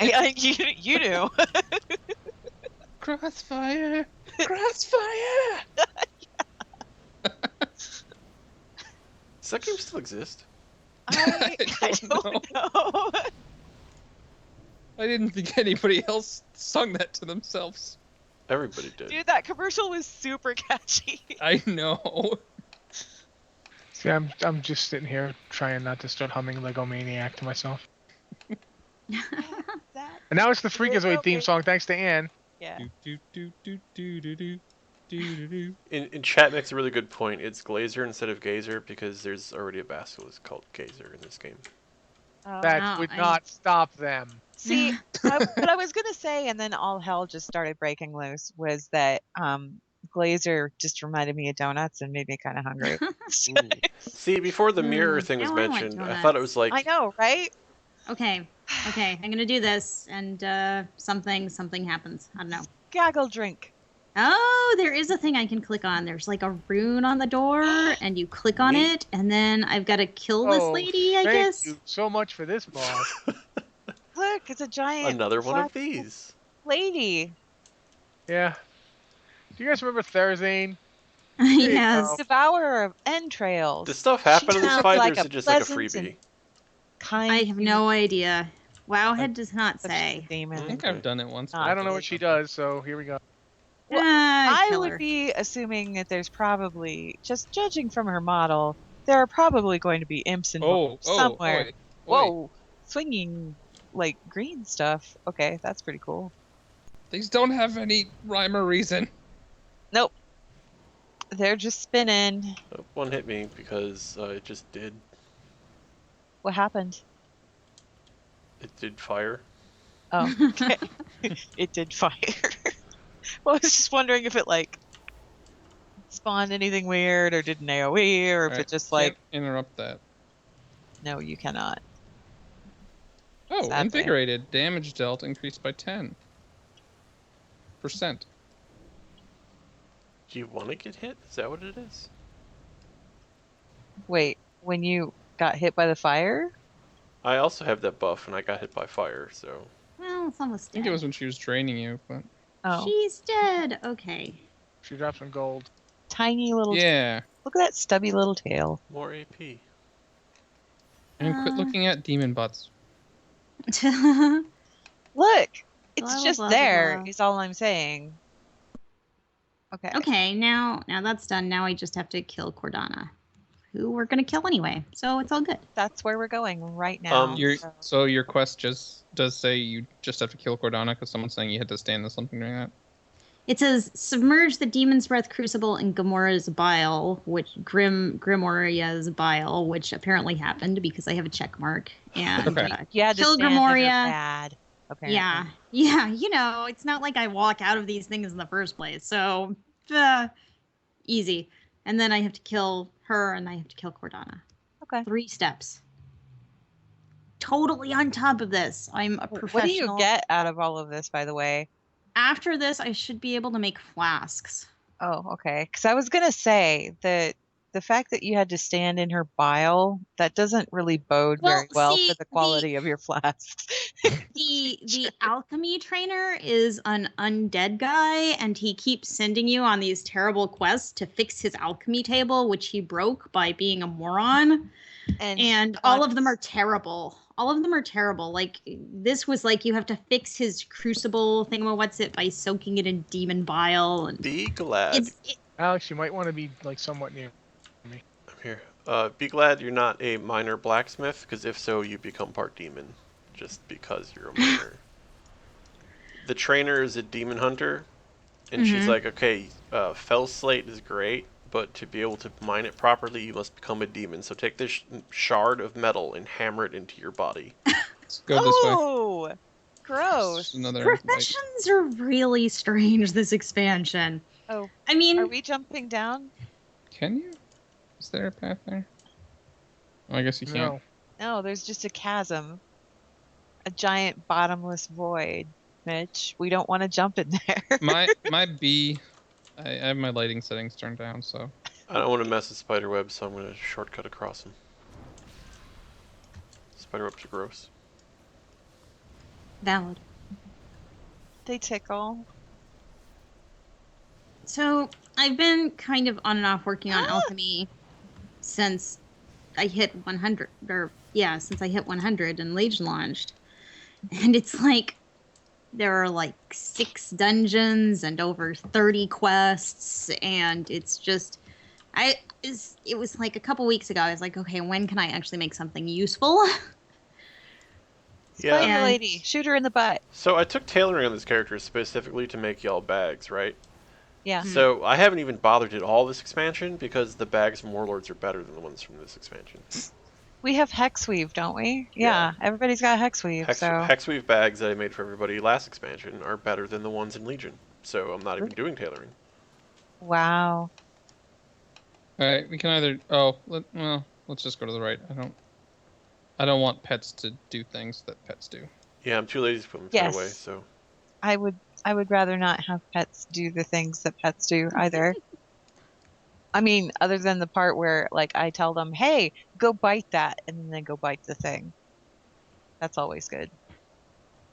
you knew. Crossfire! Crossfire! Does that game still exist? I don't know. I didn't think anybody else sung that to themselves. Everybody did. Dude, that commercial was super catchy. I know. See, I'm just sitting here trying not to start humming Lego Maniac to myself. That, And now it's the Freakazoid Lego theme song, thanks to Anne. yeah. Do do do do do do do do do. In chat makes a really good point. It's Glazer instead of Gazer because there's already a basilisk called Gazer in this game. That No, would I- not stop them. See, what I was gonna say, and then all hell just started breaking loose, was that Glazer just reminded me of donuts and made me kind of hungry. See, before the mirror thing was now I want mentioned, I donuts. thought it was like I know, right? Okay, I'm gonna do this, and something happens. I don't know. Gaggle drink. Oh, there is a thing I can click on. There's like a rune on the door, and you click on Neat. it, and then I've got to kill this Oh, lady, I Thank guess. you so much for this boss. Look, it's a giant another one of flat these. lady. Yeah. Do you guys remember Therazane? Yes. go. Devourer of entrails. Does stuff happen in this sounds fight, like or is a it just like a pleasant and freebie? Kind I have no idea. Wowhead does not such a say. demon. I think Okay. I've done it once. Ah, but I don't know what she does, so here we go. Well, I I would be assuming that there's probably, just judging from her model, there are probably going to be imps involved somewhere. Oi. Whoa, swinging like green stuff. Okay, that's pretty cool. These don't have any rhyme or reason. Nope, they're just spinning. Oh, one hit me because it just did. What happened? It did fire. Oh, okay. It did fire. Well, I was just wondering if it like spawned anything weird or did an AoE or if Alright, it just like can't interrupt that. no, you cannot. Oh, Sadly. invigorated. Damage dealt increased by 10%. Do you want to get hit? Is that what it is? Wait, when you got hit by the fire? I also have that buff, and I got hit by fire, so. Well, it's almost I think dead. it was when she was training you, but Oh, She's dead. Okay. She dropped some gold. tiny little. yeah. Look at that stubby little tail. More AP. And quit looking at demon butts. Look, it's Blah, just blah, blah, there. blah. Is all I'm saying. Okay. Okay, now that's done. Now I just have to kill Cordana, who we're gonna kill anyway. So it's all good. That's where we're going right now. So your quest just does say you just have to kill Cordana because someone's saying you had to stand in something during that. It says submerge the Demon's Breath Crucible in Gamora's bile, which Grimoria's bile, which apparently happened because I have a check mark. And Okay. Yeah, just kill stand in her Grimoria. bad. Apparently. Yeah, you know, it's not like I walk out of these things in the first place. So, easy. And then I have to kill her and I have to kill Cordana. Okay. 3 steps. Totally on top of this. I'm a professional. What do you get out of all of this, by the way? After this, I should be able to make flasks. Oh, okay. Because I was gonna say that the fact that you had to stand in her bile, that doesn't really bode very well see, for the quality of your flasks. The alchemy trainer is an undead guy, and he keeps sending you on these terrible quests to fix his alchemy table, which he broke by being a moron. And all of them are terrible. All of them are terrible. Like, this was like you have to fix his crucible thingamawhat's-it by soaking it in demon bile. And Be glad. Alex, you might want to be like somewhat near. I'm here. Be glad you're not a minor blacksmith, because if so, you become part demon. Just because you're a minor. The trainer is a demon hunter, and she's like, okay, fell slate is great, but to be able to mine it properly, you must become a demon. So take this shard of metal and hammer it into your body. Let's go this way. Oh, gross. Another Professions are really strange this expansion. Oh, I mean, are we jumping down? Can you? Is there a path there? Oh, I guess you can't. No. No, there's just a chasm. A giant bottomless void, Mitch. We don't want to jump in there. My B, I have my lighting settings turned down, so I don't want to mess with spiderwebs, so I'm going to shortcut across them. Spiderwebs are gross. valid. They tickle. So I've been kind of on and off working on alchemy since I hit 100, since I hit 100 and Legion launched. And it's like there are like 6 dungeons and over 30 quests, and it's just it was like a couple weeks ago. I was like, okay, when can I actually make something useful? Yeah. Spider And- lady, shoot her in the butt. So I took tailoring on this character specifically to make y'all bags, right? Yeah. So I haven't even bothered at all this expansion because the bags from Warlords are better than the ones from this expansion. We have Hexweave, don't we? Yeah. Yeah, everybody's got Hexweave, so Hexweave bags that I made for everybody last expansion are better than the ones in Legion. So I'm not even doing tailoring. wow. all right. We can either. Oh, let's just go to the right. I don't want pets to do things that pets do. Yeah, I'm too lazy to put them Yes. away, so... I would rather not have pets do the things that pets do either. I mean, other than the part where like I tell them, "Hey, go bite that," and then they go bite the thing. That's always good.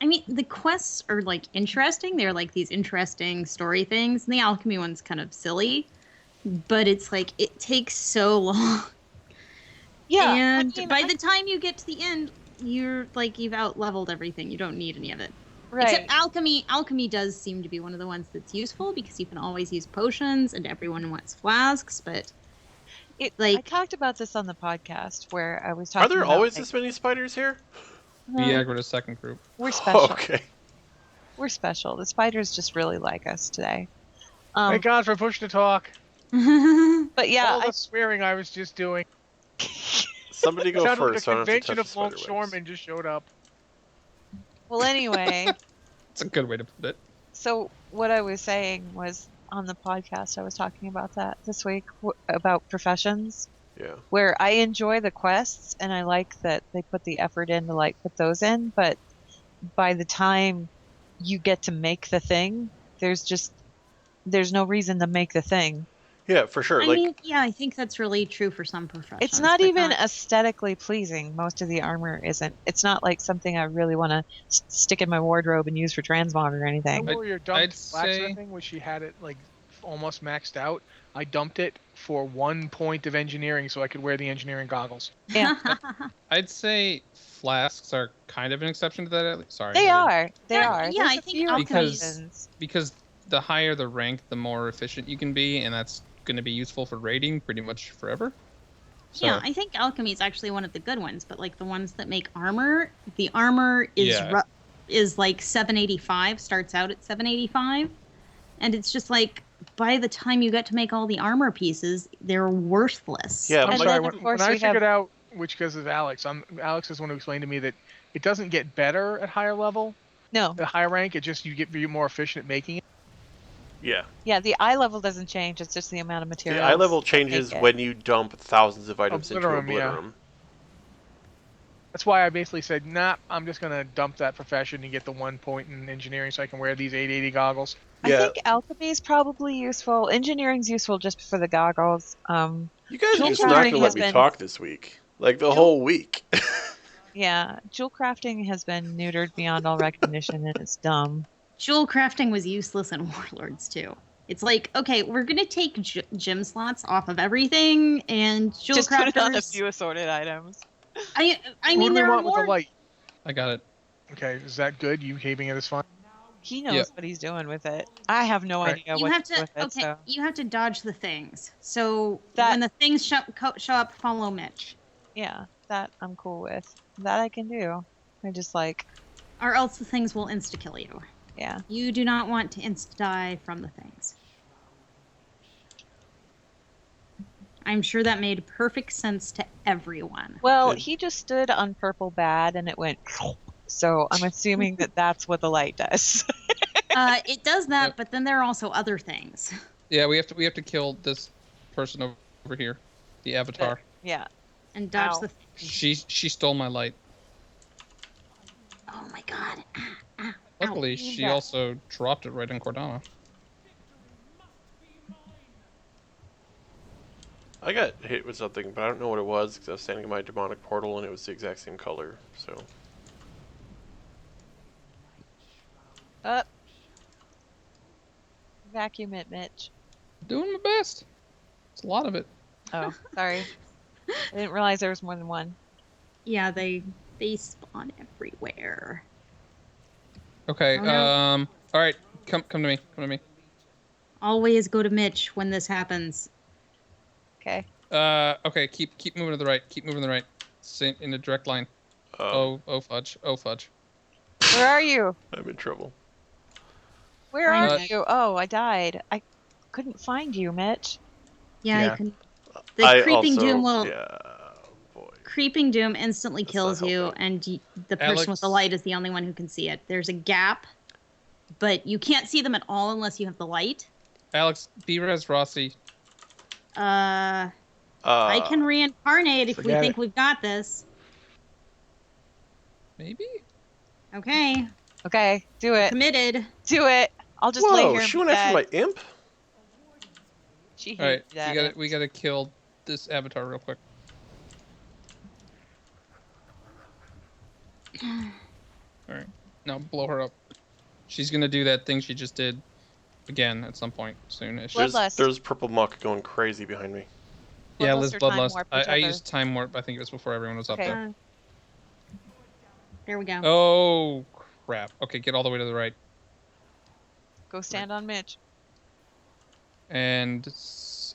I mean, the quests are like interesting. They're like these interesting story things, and the alchemy one's kind of silly. But it's like it takes so long. Yeah, And I mean, by the time you get to the end, you've out leveled everything. You don't need any of it. right. Except alchemy. Alchemy does seem to be one of the ones that's useful because you can always use potions, and everyone wants flasks. But I like, talked about this on the podcast where I was talking Are there about, always like, this many spiders here? no, We aggroed a second group. we're special. Okay. We're special. The spiders just really like us today. Thank God for push to talk. But yeah, All the swearing I was just doing. Somebody go Sounded first, like so a I don't have to convention touch of the longshoremen spiderwebs. just showed up. well, anyway, It's a good way to put it. so what I was saying was on the podcast, I was talking about that this week about professions, Yeah. where I enjoy the quests and I like that they put the effort in to like put those in, but by the time you get to make the thing, there's no reason to make the thing. Yeah, for sure. I Like, mean, yeah, I think that's really true for some professions. It's not but even aesthetically pleasing. Most of the armor isn't. It's not like something I really want to stick in my wardrobe and use for transmog or The anything. warrior I'd dumped say- blacksmithing, which she had it like almost maxed out. I dumped it for 1 point of engineering so I could wear the engineering goggles. Yeah. I'd say flasks are kind of an exception to that. At least. Sorry. They are. They Yeah, are. yeah, There's I a think few alchemy's- reasons. Because the higher the rank, the more efficient you can be, and that's going to be useful for raiding pretty much forever. So, Yeah, I think alchemy is actually one of the good ones, but like the ones that make armor, the armor is Yeah. is like 785, starts out at 785, and it's just like by the time you get to make all the armor pieces, they're worthless. yeah, I'm And like, sorry, then, of when course, I we have- figured out, which because of Alex, Alex is the one who explained to me that it doesn't get better at higher level, No. the higher rank. It just you get more efficient at making it. yeah. Yeah, the eye level doesn't change. It's just the amount of The material. eye level changes when you dump thousands of items into Obliterum, yeah. Obliterum. That's why I basically said, nah, I'm just gonna dump that profession and get the 1 point in engineering so I can wear these 880 goggles. Yeah. I think alchemy is probably useful. Engineering's useful just for the goggles. You guys are Jewel just not crafting going to let has me been- talk this week. Like, the Jewel- whole week. Yeah, jewel crafting has been neutered beyond all recognition, and it's dumb. Jewel crafting was useless in Warlords too. It's like, okay, we're gonna take gem slots off of everything, and jewel Just crafters. put it on a few assorted items. I Who mean, do we there are want with more. the light? I got it. Okay, is that good? You caving it is fine. He knows Yeah. what he's doing with it. I have no Right. idea You what have to do to with it. okay. So You have to dodge the things. So That- when the things show up, follow Mitch, yeah, that I'm cool with. That I can do. I just like, or else the things will insta kill you. yeah. You do not want to insta die from the things. I'm sure that made perfect sense to everyone. Well, Good. he just stood on purple bad, and it went, So I'm assuming that that's what the light does. It does that, Yep. but then there are also other things. Yeah, we have to kill this person over here, the avatar. Yeah. And dodge Ow. the. She stole my light. Oh my god. Ah, ah, ow. Luckily, need she that. also dropped it right in Cordana. I got hit with something, but I don't know what it was because I was standing in my demonic portal and it was the exact same color. So Up. Vacuum it, Mitch. Doing my best. It's a lot of it. Oh, sorry. I didn't realize there was more than one. Yeah, they spawn everywhere. Okay. Oh, no. All right. Come to me. Come to me. Always go to Mitch when this happens. Okay. Okay. Keep moving to the right. Keep moving to the right. Same in a direct line. Oh fudge. Oh fudge. Where are you? I'm in trouble. Where I'm are dead. you? Oh, I died. I couldn't find you, Mitch. Yeah, Yeah. I can. The I creeping also, doom will. yeah, boy. Creeping doom instantly That's not kills you, helping. and the person with the Alex. light is the only one who can see it. There's a gap, but you can't see them at all unless you have the light. Alex, B-res Rossi. I can reincarnate if we Forget think it. we've got this. Maybe? Okay, Okay, do it. committed. Do it. I'll just lay Whoa, here and she be went after dead. my imp? She All right. hated that. We gotta kill this avatar real quick. All right. Now blow her up. She's gonna do that thing she just did again at some point soonish. Bloodlust. There's purple muck going crazy behind me. Yeah, Bloodlust Liz or time Bloodlust. warp, I whichever. used time warp. I think it was before everyone was up Okay. there. There we go. Oh crap. Okay, get all the way to the right. Go stand on Mitch. And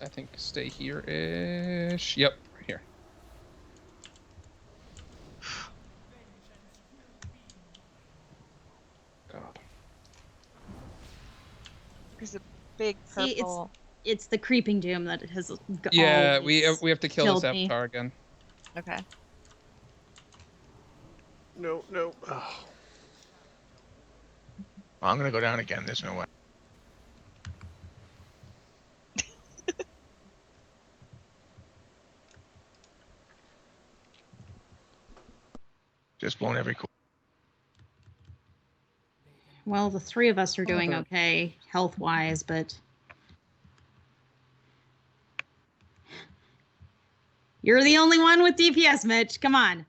I think stay here-ish. Yep, right here. God. There's a big See, purple. it's the creeping doom that has. Yeah, we always have to kill this killed me. avatar again. Okay. No, no. Oh. I'm gonna go down again. There's no way. Just blown every cool. Well, the three of us are doing Uh-huh. okay health-wise, but you're the only one with DPS, Mitch. Come on.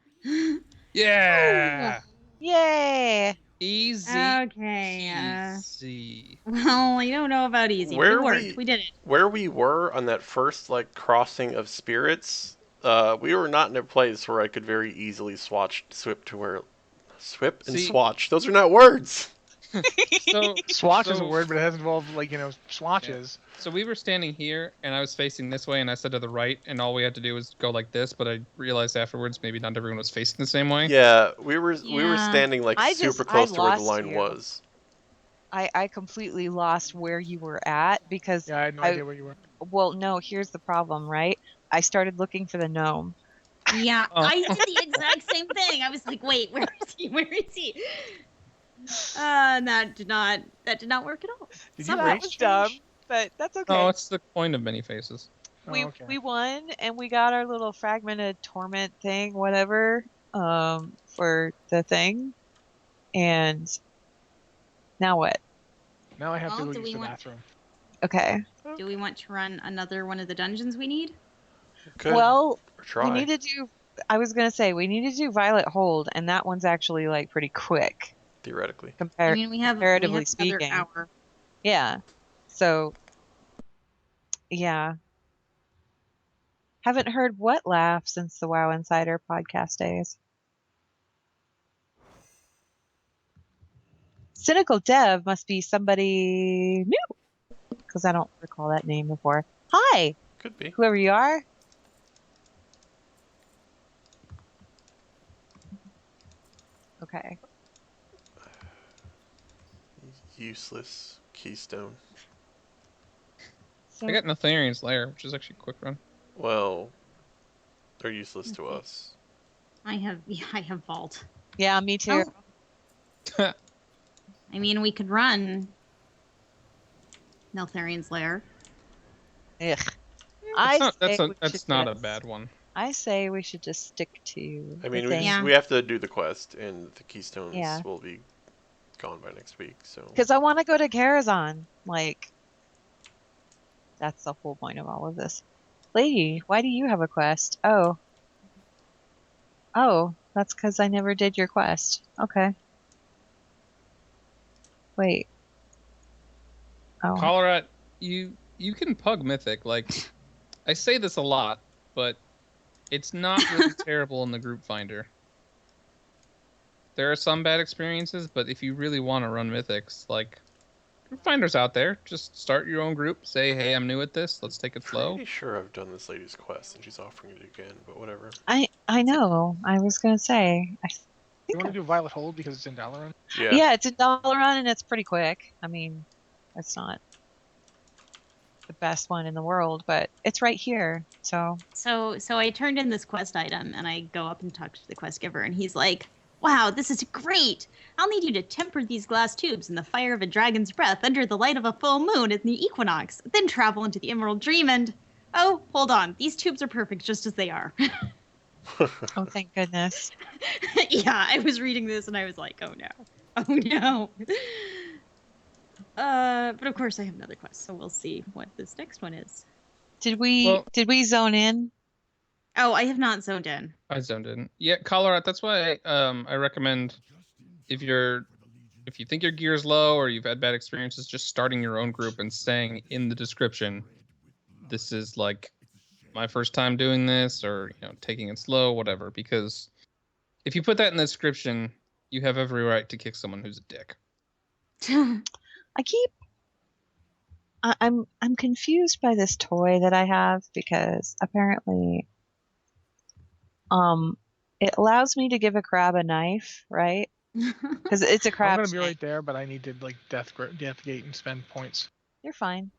Yeah. Yay! Easy. Okay. Easy. Well, I don't know about easy. But it worked. We did it. Where we were on that first like crossing of spirits, we were not in a place where I could very easily swip and See- swatch. Those are not words. So Swatch is a so- word, but it has involved like swatches. So we were standing here, and I was facing this way, and I said to the right, and all we had to do was go like this. But I realized afterwards maybe not everyone was facing the same way. Yeah, we were Yeah. standing like I super just- close I to where the lost line you. was. I completely lost where you were at because Yeah, I had no idea where you were. well, no, here's the problem, right? I started looking for the gnome. Yeah, Oh. I did the exact same thing. I was like, wait, where is he? Where is he? And that did not work at all. Did So you that race was change? dumb, but that's okay. No, it's the point of many faces. Oh, we okay. we won and we got our little fragmented torment thing, whatever, for the thing. And now what? Now I have Well, to do go use we the want- bathroom. Okay. Do we want to run another one of the dungeons we need? Could Well, or we try. need to do. I was gonna say we need to do Violet Hold, and that one's actually like pretty quick Theoretically. I mean, we have comparatively another speaking. hour. Yeah. So, yeah. Haven't heard what laugh since the WoW Insider podcast days. Cynical Dev must be somebody new because I don't recall that name before. Hi, Could be. whoever you are. Okay. Useless keystone. So, I got Nathaniel's Lair, which is actually a quick run. Well, they're useless to us. I have vault. yeah, me too. Oh, I mean, we could run Neltharian's Lair. Ugh. That's not a bad one. I say we should just stick to I the mean, thing. we have to do the quest, and the keystones Yeah. will be gone by next week. So Because I want to go to Karazhan. Like, that's the whole point of all of this. Lady, why do you have a quest? Oh. Oh, that's because I never did your quest. Okay. Wait. Oh. Colorado, you can pug Mythic. Like, I say this a lot, but it's not really terrible in the group finder. There are some bad experiences, but if you really want to run Mythics, like, group finder's out there. Just start your own group. Say, hey, I'm new at this. Let's take it slow. pretty sure I've done this lady's quest, and she's offering it again. But whatever. I know. I was gonna say. I You think want to do Violet Hold because it's in Dalaran? Yeah. yeah, it's a $1 and it's pretty quick. I mean, it's not the best one in the world, but it's right here. So So I turned in this quest item, and I go up and talk to the quest giver, and he's like, "Wow, this is great! I'll need you to temper these glass tubes in the fire of a dragon's breath under the light of a full moon at the equinox, then travel into the Emerald Dream and... Oh, hold on. These tubes are perfect just as they are." oh, thank goodness. Yeah, I was reading this, and I was like, oh, no. Oh, no. But of course I have another quest, so we'll see what this next one is. Did we zone in? Oh, I have not zoned in. I zoned in. Yeah, Colorado. That's why I recommend if you think your gear's low or you've had bad experiences, just starting your own group and saying in the description, this is like my first time doing this, or taking it slow, whatever. Because if you put that in the description, you have every right to kick someone who's a dick. I'm confused by this toy that I have because apparently it allows me to give a crab a knife, right? Because it's a I'm crab gonna be snake. right there, but I need to like death gate and spend points. You're fine.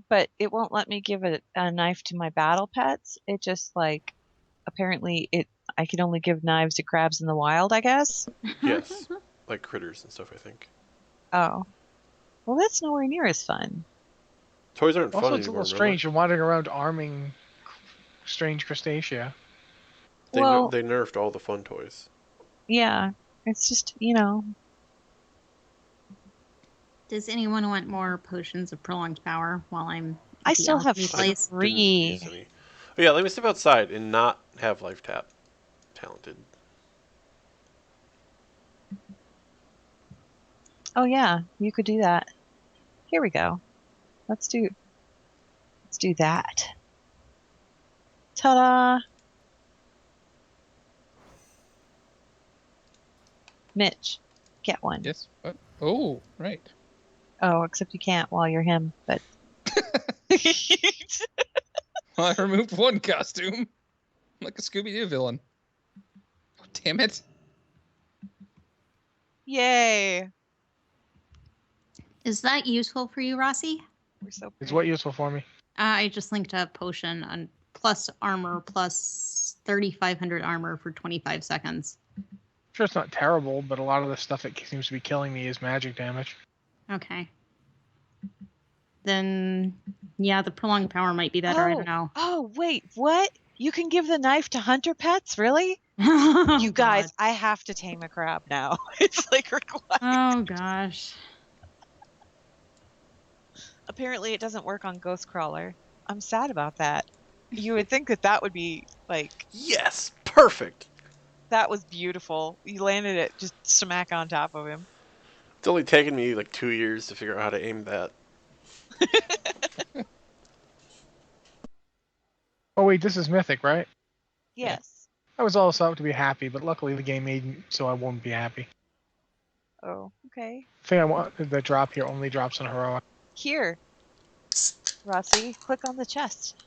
But it won't let me give a knife to my battle pets. It just like apparently I can only give knives to crabs in the wild, I guess. Yes. Like critters and stuff, I think. Oh. Well, that's nowhere near as fun. Toys aren't fun Also, it's a anymore. little strange. You're wandering around arming strange crustacea. They Well- they nerfed all the fun toys. Yeah. It's just, Does anyone want more potions of prolonged power while I'm at I the still have alchemy place? Didn't 3. use any. But yeah, let me step outside and not have Lifetap talented. Oh yeah, you could do that. Here we go. Let's do that. Ta-da! Mitch, get one. Yes. What? Oh, right. Oh, except you can't while you're him, but Well, I removed one costume. Like a Scooby-Doo villain. Oh, damn it. yay! Is that useful for you, Rossi? We're so Is pretty. what useful for me? I just linked a potion on plus armor plus 3,500 armor for 25 seconds. Sure, it's not terrible, but a lot of the stuff that seems to be killing me is magic damage. Okay. Then, yeah, the prolonged power might be better. I don't know. Oh, wait, what? You can give the knife to hunter pets? Really? Oh, You guys, God. I have to tame a crab now. It's like required. Oh, gosh. Apparently, it doesn't work on Ghostcrawler. I'm sad about that. You would think that would be like Yes, perfect. that was beautiful. You landed it just smack on top of him. It's only taken me like 2 years to figure out how to aim that. Oh wait, this is mythic, right? Yes. I was all set up to be happy, but luckily the game made me so I won't be happy. Oh, okay. The thing I want, the drop here only drops on heroic. Here, Rossi, click on the chest.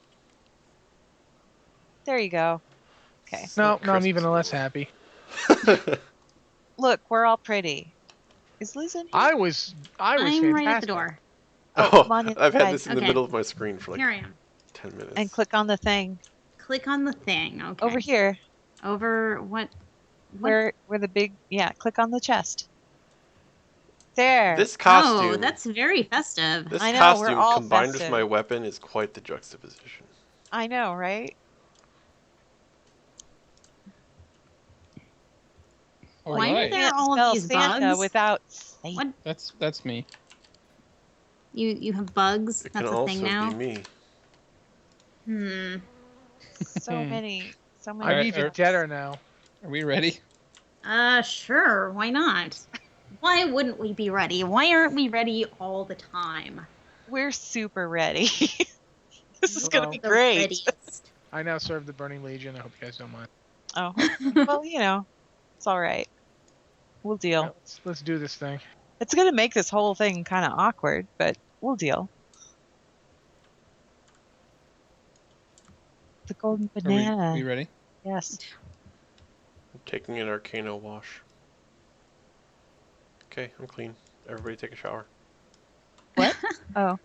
There you go. Okay. No, Like I'm even Christmas less movie. happy. Look, we're all pretty. Is Liz in here? I was I'm fantastic. right at the door. Oh, come on I've had inside. this in the Okay. middle of my screen for Here like I am. 10 minutes. And click on the thing Click on the thing. Okay. over here. Over what? where the big, click on the chest. There. This costume. Oh, that's very festive. This I know, we're costume all combined with festive. my weapon is quite the juxtaposition. I know, right? Why are Alright. there Can't all of spell these Santa bugs? without Satan. What? That's me. You have bugs? It can That's a also thing now? be me. So many. I'm Alright, even alright. deader now. Are we ready? Sure. Why not? Why wouldn't we be ready? Why aren't we ready all the time? We're super ready. This is gonna Hello. be The great. readiest. I now serve the Burning Legion. I hope you guys don't mind. Oh, well, it's all right. We'll deal. All right, let's do this thing. It's gonna make this whole thing kind of awkward, but we'll deal. The golden Are banana. we ready? Yes. I'm taking an Arcano wash. Okay, I'm clean. Everybody take a shower. What? Oh.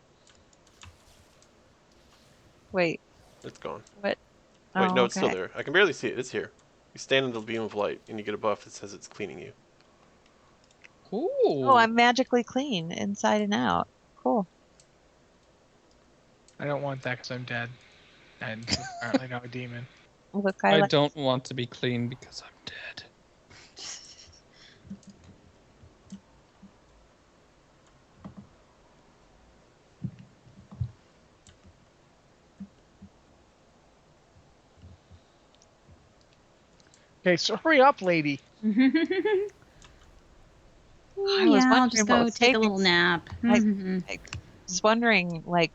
Wait. It's gone. What? Wait, Oh, no, it's still okay. there. I can barely see it. It's here. You stand in the beam of light, and you get a buff that says it's cleaning you. Cool. Oh, I'm magically clean inside and out. Cool. I don't want that because I'm dead. And apparently now a demon. Look, I like don't want to be clean because I'm dead. Okay, so hurry up, lady. I was Yeah, I'll wondering just what go was take a taking little nap. I- Mhm. I was wondering, like,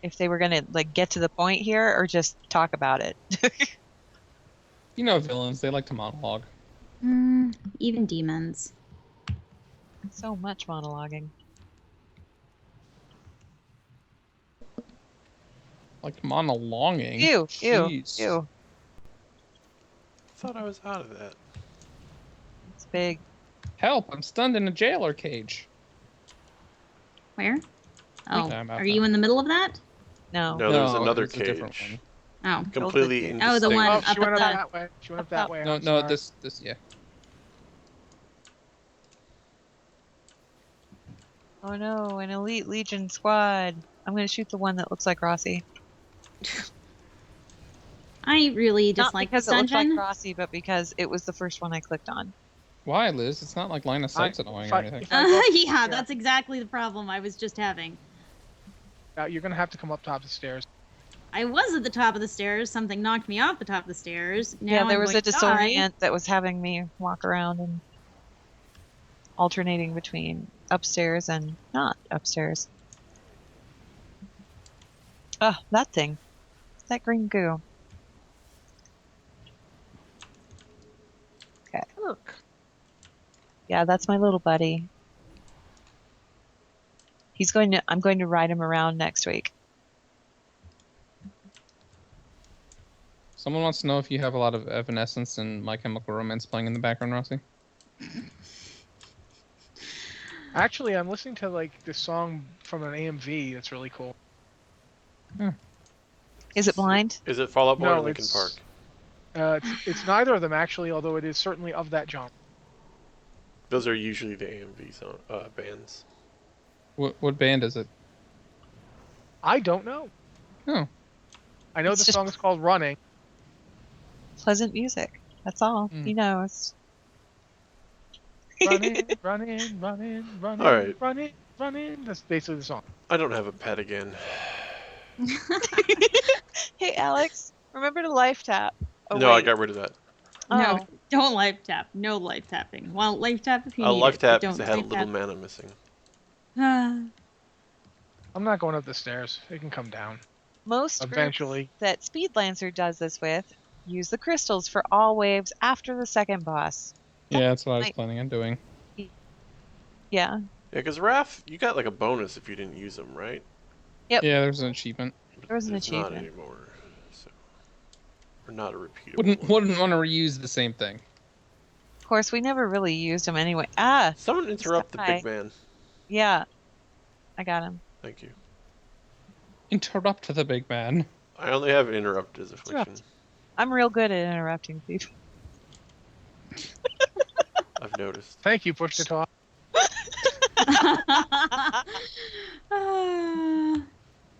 if they were gonna get to the point here or just talk about it. You know villains, they like to monologue. Even demons. So much monologuing. Like monologuing. Ew, Jeez. ew. I thought I was out of that. It's big. Help, I'm stunned in a jailer cage. Where? Oh, I'm out are you in the middle of that? No. No, there's No, another it's a different cage. Oh. Completely cage. indistinct. Oh, the one Oh, up she went at up the... that way. She went up that way. No, I'm no, sorry. this, yeah. Oh no, an elite legion squad. I'm gonna shoot the one that looks like Rossi. I really Not dislike because this it looks like dungeon. Rossi, but because it was the first one I clicked on. Why, Liz? It's not like line of sight's annoying if or I- anything. if I go- Yeah, that's exactly the problem I was just having. You're gonna have to come up top of the stairs. I was at the top of the stairs. Something knocked me off the top of the stairs. Now Yeah, there I'm was going a to die. disorient that was having me walk around and alternating between upstairs and not upstairs. Oh, that thing. That green goo. Okay. Look. Yeah, that's my little buddy. I'm going to ride him around next week. Someone wants to know if you have a lot of Evanescence and My Chemical Romance playing in the background, Rossi. Actually, I'm listening to this song from an AMV that's really cool. Is it blind? Is it Fall Out Boy No, or Linkin it's- Park? It's neither of them actually, although it is certainly of that genre. Those are usually the AMV bands. What band is it? I don't know. Oh. I know It's the just- song is called Running. Pleasant music. That's all. Mm. He knows. Running, running, running, running, All right. running, running. That's basically the song. I don't have a pet again. Hey, Alex, remember to Lifetap. Oh, No, I wait. got rid of that. No, Oh. don't life tap. No life tapping. Well, life tap if you I'll need life it. tap but because don't I had a life little tap. mana missing. I'm not going up the stairs. It can come down. Most groups Eventually. that Speed Lancer does this with use the crystals for all waves after the second boss. Yeah, that's what I was Like- planning on doing. Yeah. Yeah, because Raph, you got like a bonus if you didn't use them, right? Yep. Yeah, there's an achievement. There was an It's not achievement. anymore. So, or not a repeatable Wouldn't one. want to reuse the same thing. Of course, we never really used them anyway. Ah, Someone interrupt the Hi. big man. yeah. I got him. Thank you. Interrupt the big man. I only have interrupt as affliction. I'm real good at interrupting people. I've noticed. Thank you, push to talk.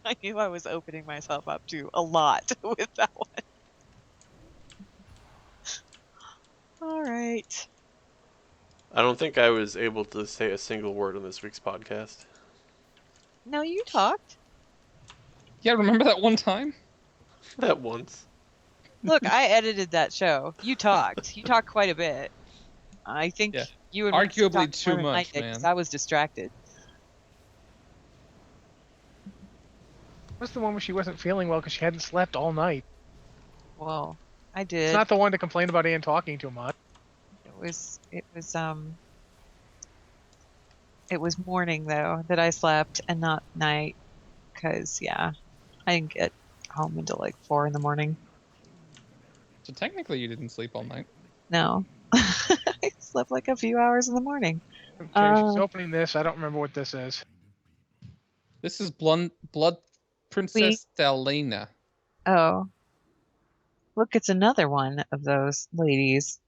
I knew I was opening myself up to a lot with that one. All right. I don't think I was able to say a single word on this week's podcast. No, you talked. Yeah, remember that one time? That once. Look, I edited that show. You talked. You talked quite a bit. I think Yeah. you and Reese Arguably talked too more than I much, did, 'cause man. I was distracted. What's the one where she wasn't feeling well because she hadn't slept all night? Well, I It's did. not the one to complain about Ann talking too much. It was morning though that I slept and not night, because yeah, I didn't get home until like 4 in the morning. So technically you didn't sleep all night. No. I slept like a few hours in the morning. Okay, she's opening this. I don't remember what this is. This is Blood Princess Dalena. Oh. Look, it's another one of those ladies.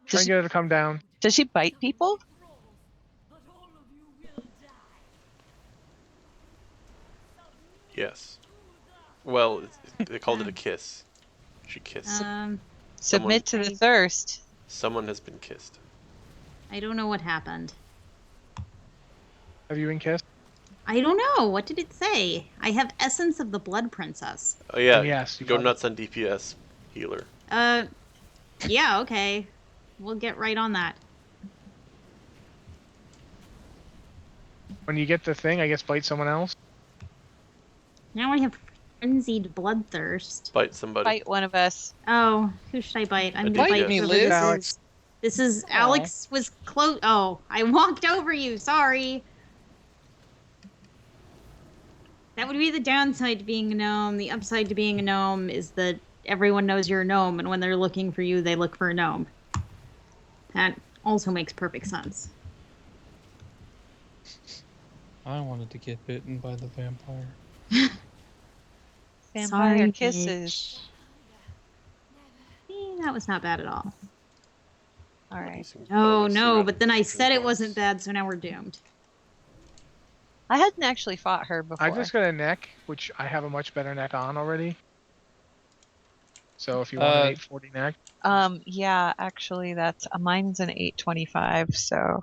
Try and get her to come down. Does she bite people? Yes. Well, they called it a kiss. She kissed. Submit to the thirst. Someone has been kissed. I don't know what happened. Have you been kissed? I don't know. What did it say? I have Essence of the Blood Princess. Oh yeah. Oh, yes, you Go got nuts on DPS healer. Yeah, okay. We'll get right on that. When you get the thing, I guess bite someone else. Now I have Frenzied Bloodthirst. Bite somebody. Bite one of us. Oh, who should I bite? I'm gonna Bite bite me, whoever Liz. this Alex. is. This is Alex was close. Oh, I walked over you. Sorry. That would be the downside to being a gnome. The upside to being a gnome is that everyone knows you're a gnome, and when they're looking for you, they look for a gnome. That also makes perfect sense. I wanted to get bitten by the vampire. Vampire Sorry, kisses. That was not bad at all. All right. Oh no, but then I said it wasn't bad, so now we're doomed. I hadn't actually fought her before. I just got a neck, which I have a much better neck on already. So if you want an 840 neck. Yeah, actually, that's mine's an 825. So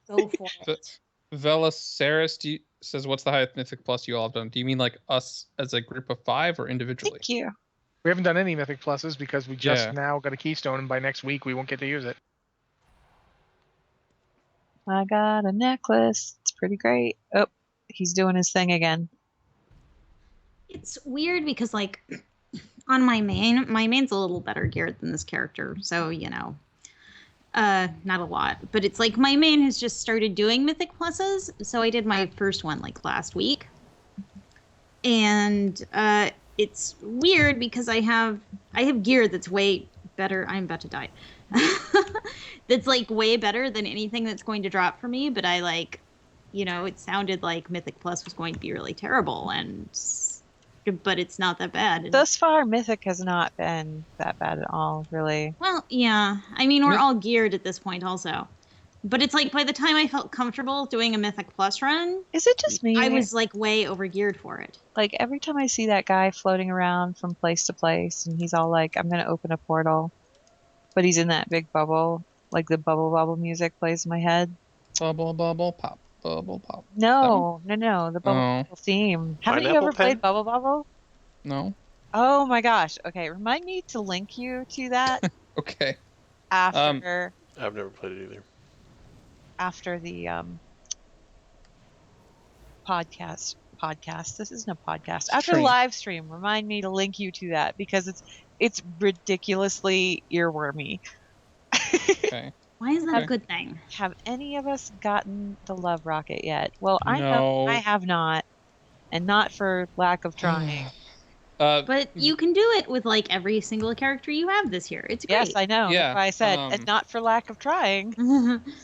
Go for it. Velaceris says, "What's the highest Mythic Plus you all have done? Do you mean like us as a group of 5 or individually?" thank you. We haven't done any Mythic Pluses because we just Yeah. now got a Keystone, and by next week we won't get to use it. I got a necklace. It's pretty great. Oh, he's doing his thing again. It's weird because, like, on my main's a little better geared than this character, so, you know, not a lot. But it's like my main has just started doing Mythic Pluses, so I did my first one, like, last week. And, it's weird because I have gear that's way better. I'm about to die. That's, like, way better than anything that's going to drop for me, but I, like, you know, it sounded like Mythic Plus was going to be really terrible, but it's not that bad. Thus far, Mythic has not been that bad at all, really. Well, yeah. I mean, we're all geared at this point also. But it's like by the time I felt comfortable doing a Mythic Plus run, Is it just me? I was like way over geared for it. Like every time I see that guy floating around from place to place and he's all like, I'm going to open a portal, but he's in that big bubble, like the bubble bubble music plays in my head. Bubble, bubble, pop, bubble, pop. No, the bubble Oh. bubble theme. Haven't you Pineapple ever pen? played Bubble Bubble? No? Oh my gosh. Okay, remind me to link you to that Okay. after I've never played it either. after the podcast. This isn't a podcast. After the Stream. live stream, remind me to link you to that because it's ridiculously earwormy. Okay. Why is that Okay. a good thing? Have any of us gotten the love rocket yet? Well, I know No. I have not, and not for lack of trying. But you can do it with like every single character you have this year. It's great. Yes, I know. Yeah, That's why I said, and not for lack of trying.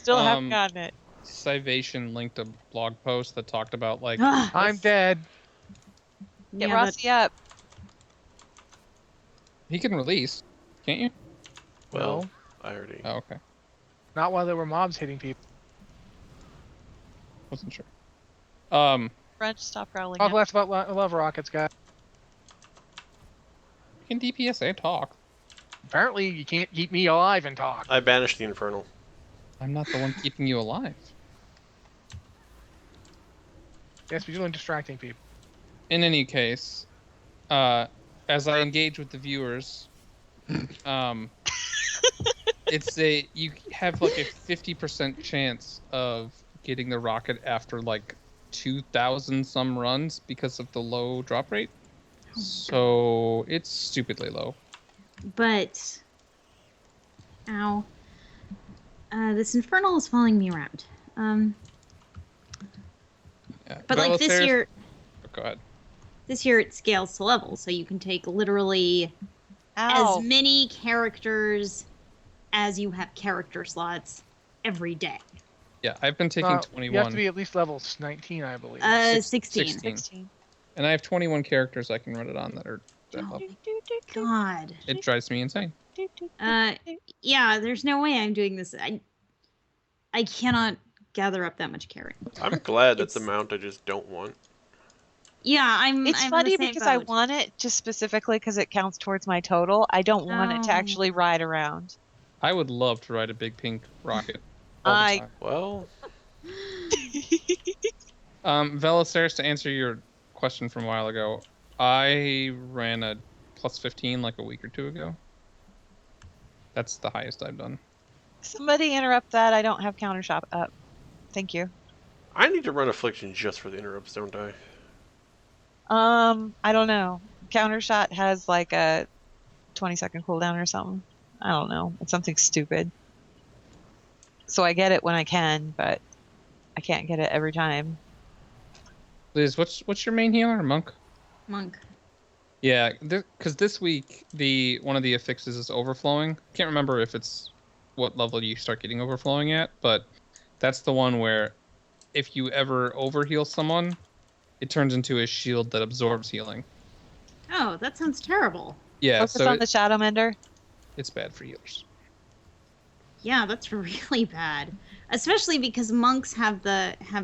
Still haven't gotten it. Civation linked a blog post that talked about like I'm dead. Get Yeah, Rossi up. he can release, can't you? Well, I already. Oh, okay. Not while there were mobs hitting people. Wasn't sure. French, stop growling. Talk now. less about love rockets, guys. In DPS, talk. Apparently, you can't keep me alive and talk. I banished the Infernal. I'm not the one keeping you alive. Yes, we're doing distracting people. In any case, as I engage with the viewers, you have like a 50% chance of getting the rocket after like 2,000 some runs because of the low drop rate. So it's stupidly low. But, ow, this Infernal is following me around. Yeah. But like this year, Go ahead. this year it scales to level, so you can take literally Ow. as many characters as you have character slots every day. Yeah, I've been taking 21. You have to be at least level 19, I believe. 16. 16. And I have 21 characters I can run it on that are that Oh. level. God. It drives me insane. Yeah, there's no way I'm doing this. I cannot gather up that much carry. I'm glad that's the It's- mount I just don't want. Yeah, I'm. It's I'm in funny the same because I boat. want it just specifically because it counts towards my total. I don't want it to Oh. actually ride around. I would love to ride a big pink rocket all I- the time. Well, Veloceres, to answer your question from a while ago, I ran a plus 15 like a week or two ago. That's the highest I've done. Somebody interrupt that. I don't have counter shop up. Thank you. I need to run Affliction just for the interrupts, don't I? I don't know. Counter shot has like a 20-second cooldown or something. I don't know. It's something stupid. So I get it when I can, but I can't get it every time. Liz, what's your main healer? Monk? Monk. Yeah, because this week one of the affixes is overflowing. Can't remember if it's what level you start getting overflowing at, but that's the one where if you ever overheal someone, it turns into a shield that absorbs healing. Oh, that sounds terrible. Yeah, Focus so on the Shadow Mender. it's bad for healers. Yeah, that's really bad. Especially because monks have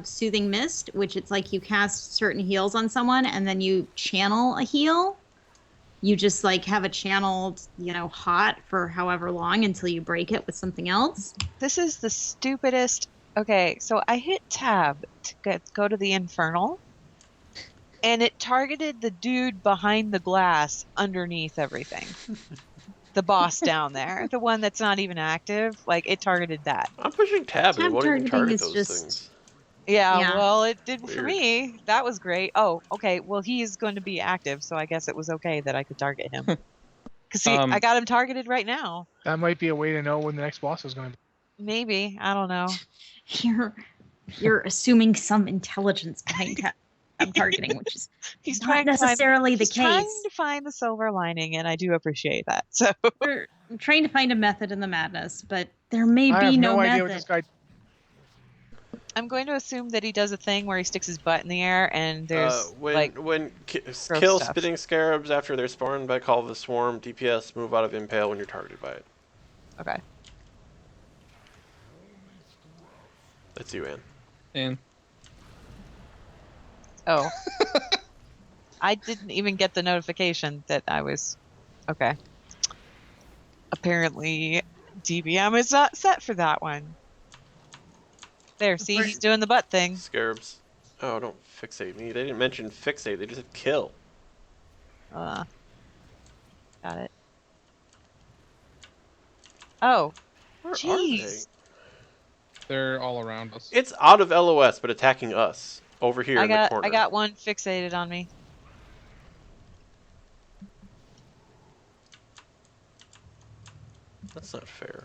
soothing mist, which it's like you cast certain heals on someone and then you channel a heal. You just like have a channeled, hot for however long until you break it with something else. This is the stupidest. Okay, so I hit tab to go to the Infernal, and it targeted the dude behind the glass underneath everything. The boss down there, the one that's not even active, like it targeted that. I'm pushing tab and it Tab won't even targeting target is those just- things. Yeah, Yeah. well, it did for Weird. me. That was great. Oh, okay. Well, he is going to be active, so I guess it was okay that I could target him. Because see, I got him targeted right now. That might be a way to know when the next boss is going to be. Maybe. I don't know. You're assuming some intelligence behind tab targeting, which is He's not trying to find, necessarily the he's trying case. to find the silver lining, and I do appreciate that. So I'm trying to find a method in the madness, but there may I be have no no method. idea what this guy. I'm going to assume that he does a thing where he sticks his butt in the air, and there's when gross kill stuff. spitting scarabs after they're spawned by Call of the Swarm, DPS move out of impale when you're targeted by it. Okay. That's you, Ann. And Oh. I didn't even get the notification that I was... Okay. Apparently, DBM is not set for that one. There, see? He's doing the butt thing. Scarabs. Oh, don't fixate me. They didn't mention fixate. They just said kill. Got it. Oh. Where Jeez. are they're all around us. they? It's out of LOS, but attacking us over here in the corner. I got one fixated on me. That's not fair.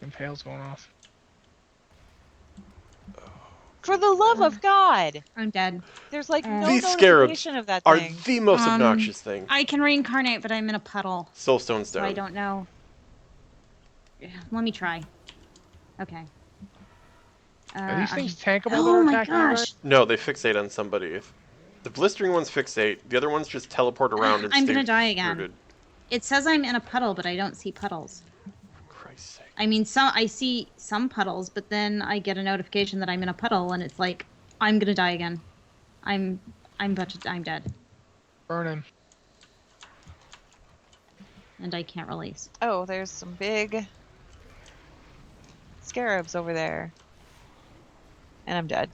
Impale's going off. For the love of God! I'm dead. There's like no These scarabs notification of that Are thing. the most obnoxious thing. I can reincarnate, but I'm in a puddle, Soulstone's so down. I don't know. Yeah, let me try. Okay. Are these I'm- things tankable? that Oh are my attacking you, gosh! No, they fixate on somebody. If the blistering ones fixate, the other ones just teleport around and I'm stay gonna die again. rooted. It says I'm in a puddle, but I don't see puddles. For Christ's sake. I mean, I see some puddles, but then I get a notification that I'm in a puddle, and it's like, I'm gonna die again. I'm dead, Burn him. and I can't release. Oh, there's some big scarabs over there. And I'm dead.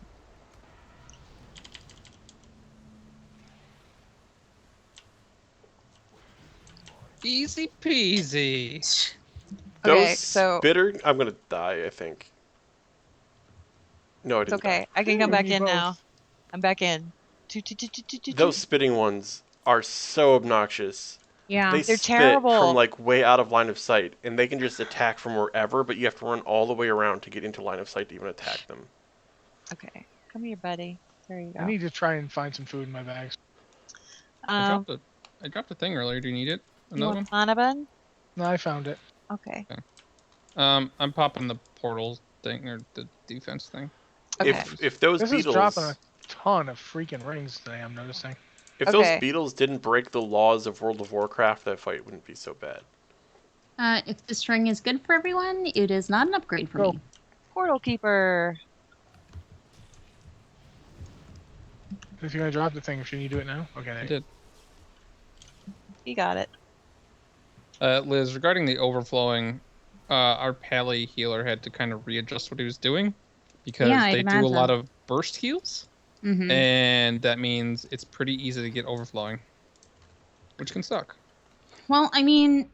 Easy peasy. Okay, Those so bitter. I'm gonna die. I think. No, I it's didn't. okay. Die. I can come back You in both. now. I'm back in. Those spitting ones are so obnoxious. Yeah. They They're spit terrible. from like way out of line of sight, and they can just attack from wherever. But you have to run all the way around to get into line of sight to even attack them. Okay, come here, buddy. There you I go. need to try and find some food in my bags. I dropped a thing earlier. Do you need it? You Another one? want mana bun? No, I found it. Okay. I'm popping the portal thing or the defense thing. Okay. If those This is beetles, dropping a ton of freaking rings today, I'm noticing. if Okay. those beetles didn't break the laws of World of Warcraft, that fight wouldn't be so bad. If the string is good for everyone, it is not an upgrade for Go. me. Portal keeper. If you're gonna drop the thing, should you do it now? Okay. I did. He got it. Liz, regarding the overflowing, our Pally healer had to kind of readjust what he was doing because Yeah, I'd they do a lot imagine. of burst heals, Mm-hmm. and that means it's pretty easy to get overflowing, which can suck. Well, I mean,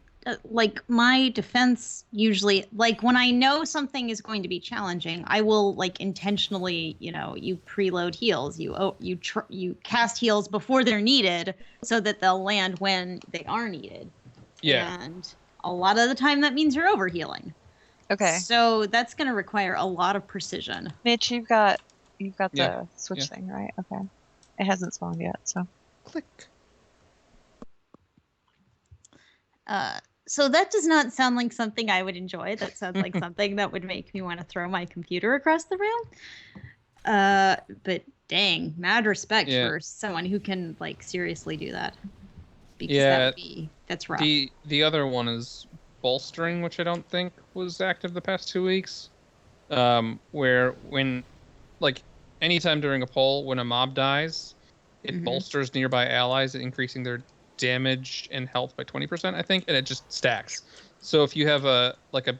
like my defense usually, like when I know something is going to be challenging, I will like intentionally, you preload heals, you cast heals before they're needed, so that they'll land when they are needed. Yeah. And a lot of the time, that means you're overhealing. Okay. So that's going to require a lot of precision. Mitch, you've got Yeah, the switch yeah. thing, right? Okay. It hasn't spawned yet, so. Click. So that does not sound like something I would enjoy. That sounds like something that would make me want to throw my computer across the room. But dang, mad respect Yeah. for someone who can like seriously do that. Because Yeah. that's rough. The other one is bolstering, which I don't think was active the past 2 weeks. Where when, like, anytime during a poll, when a mob dies, it Mhm. bolsters nearby allies, increasing their damage and health by 20%, I think, and it just stacks. So if you have a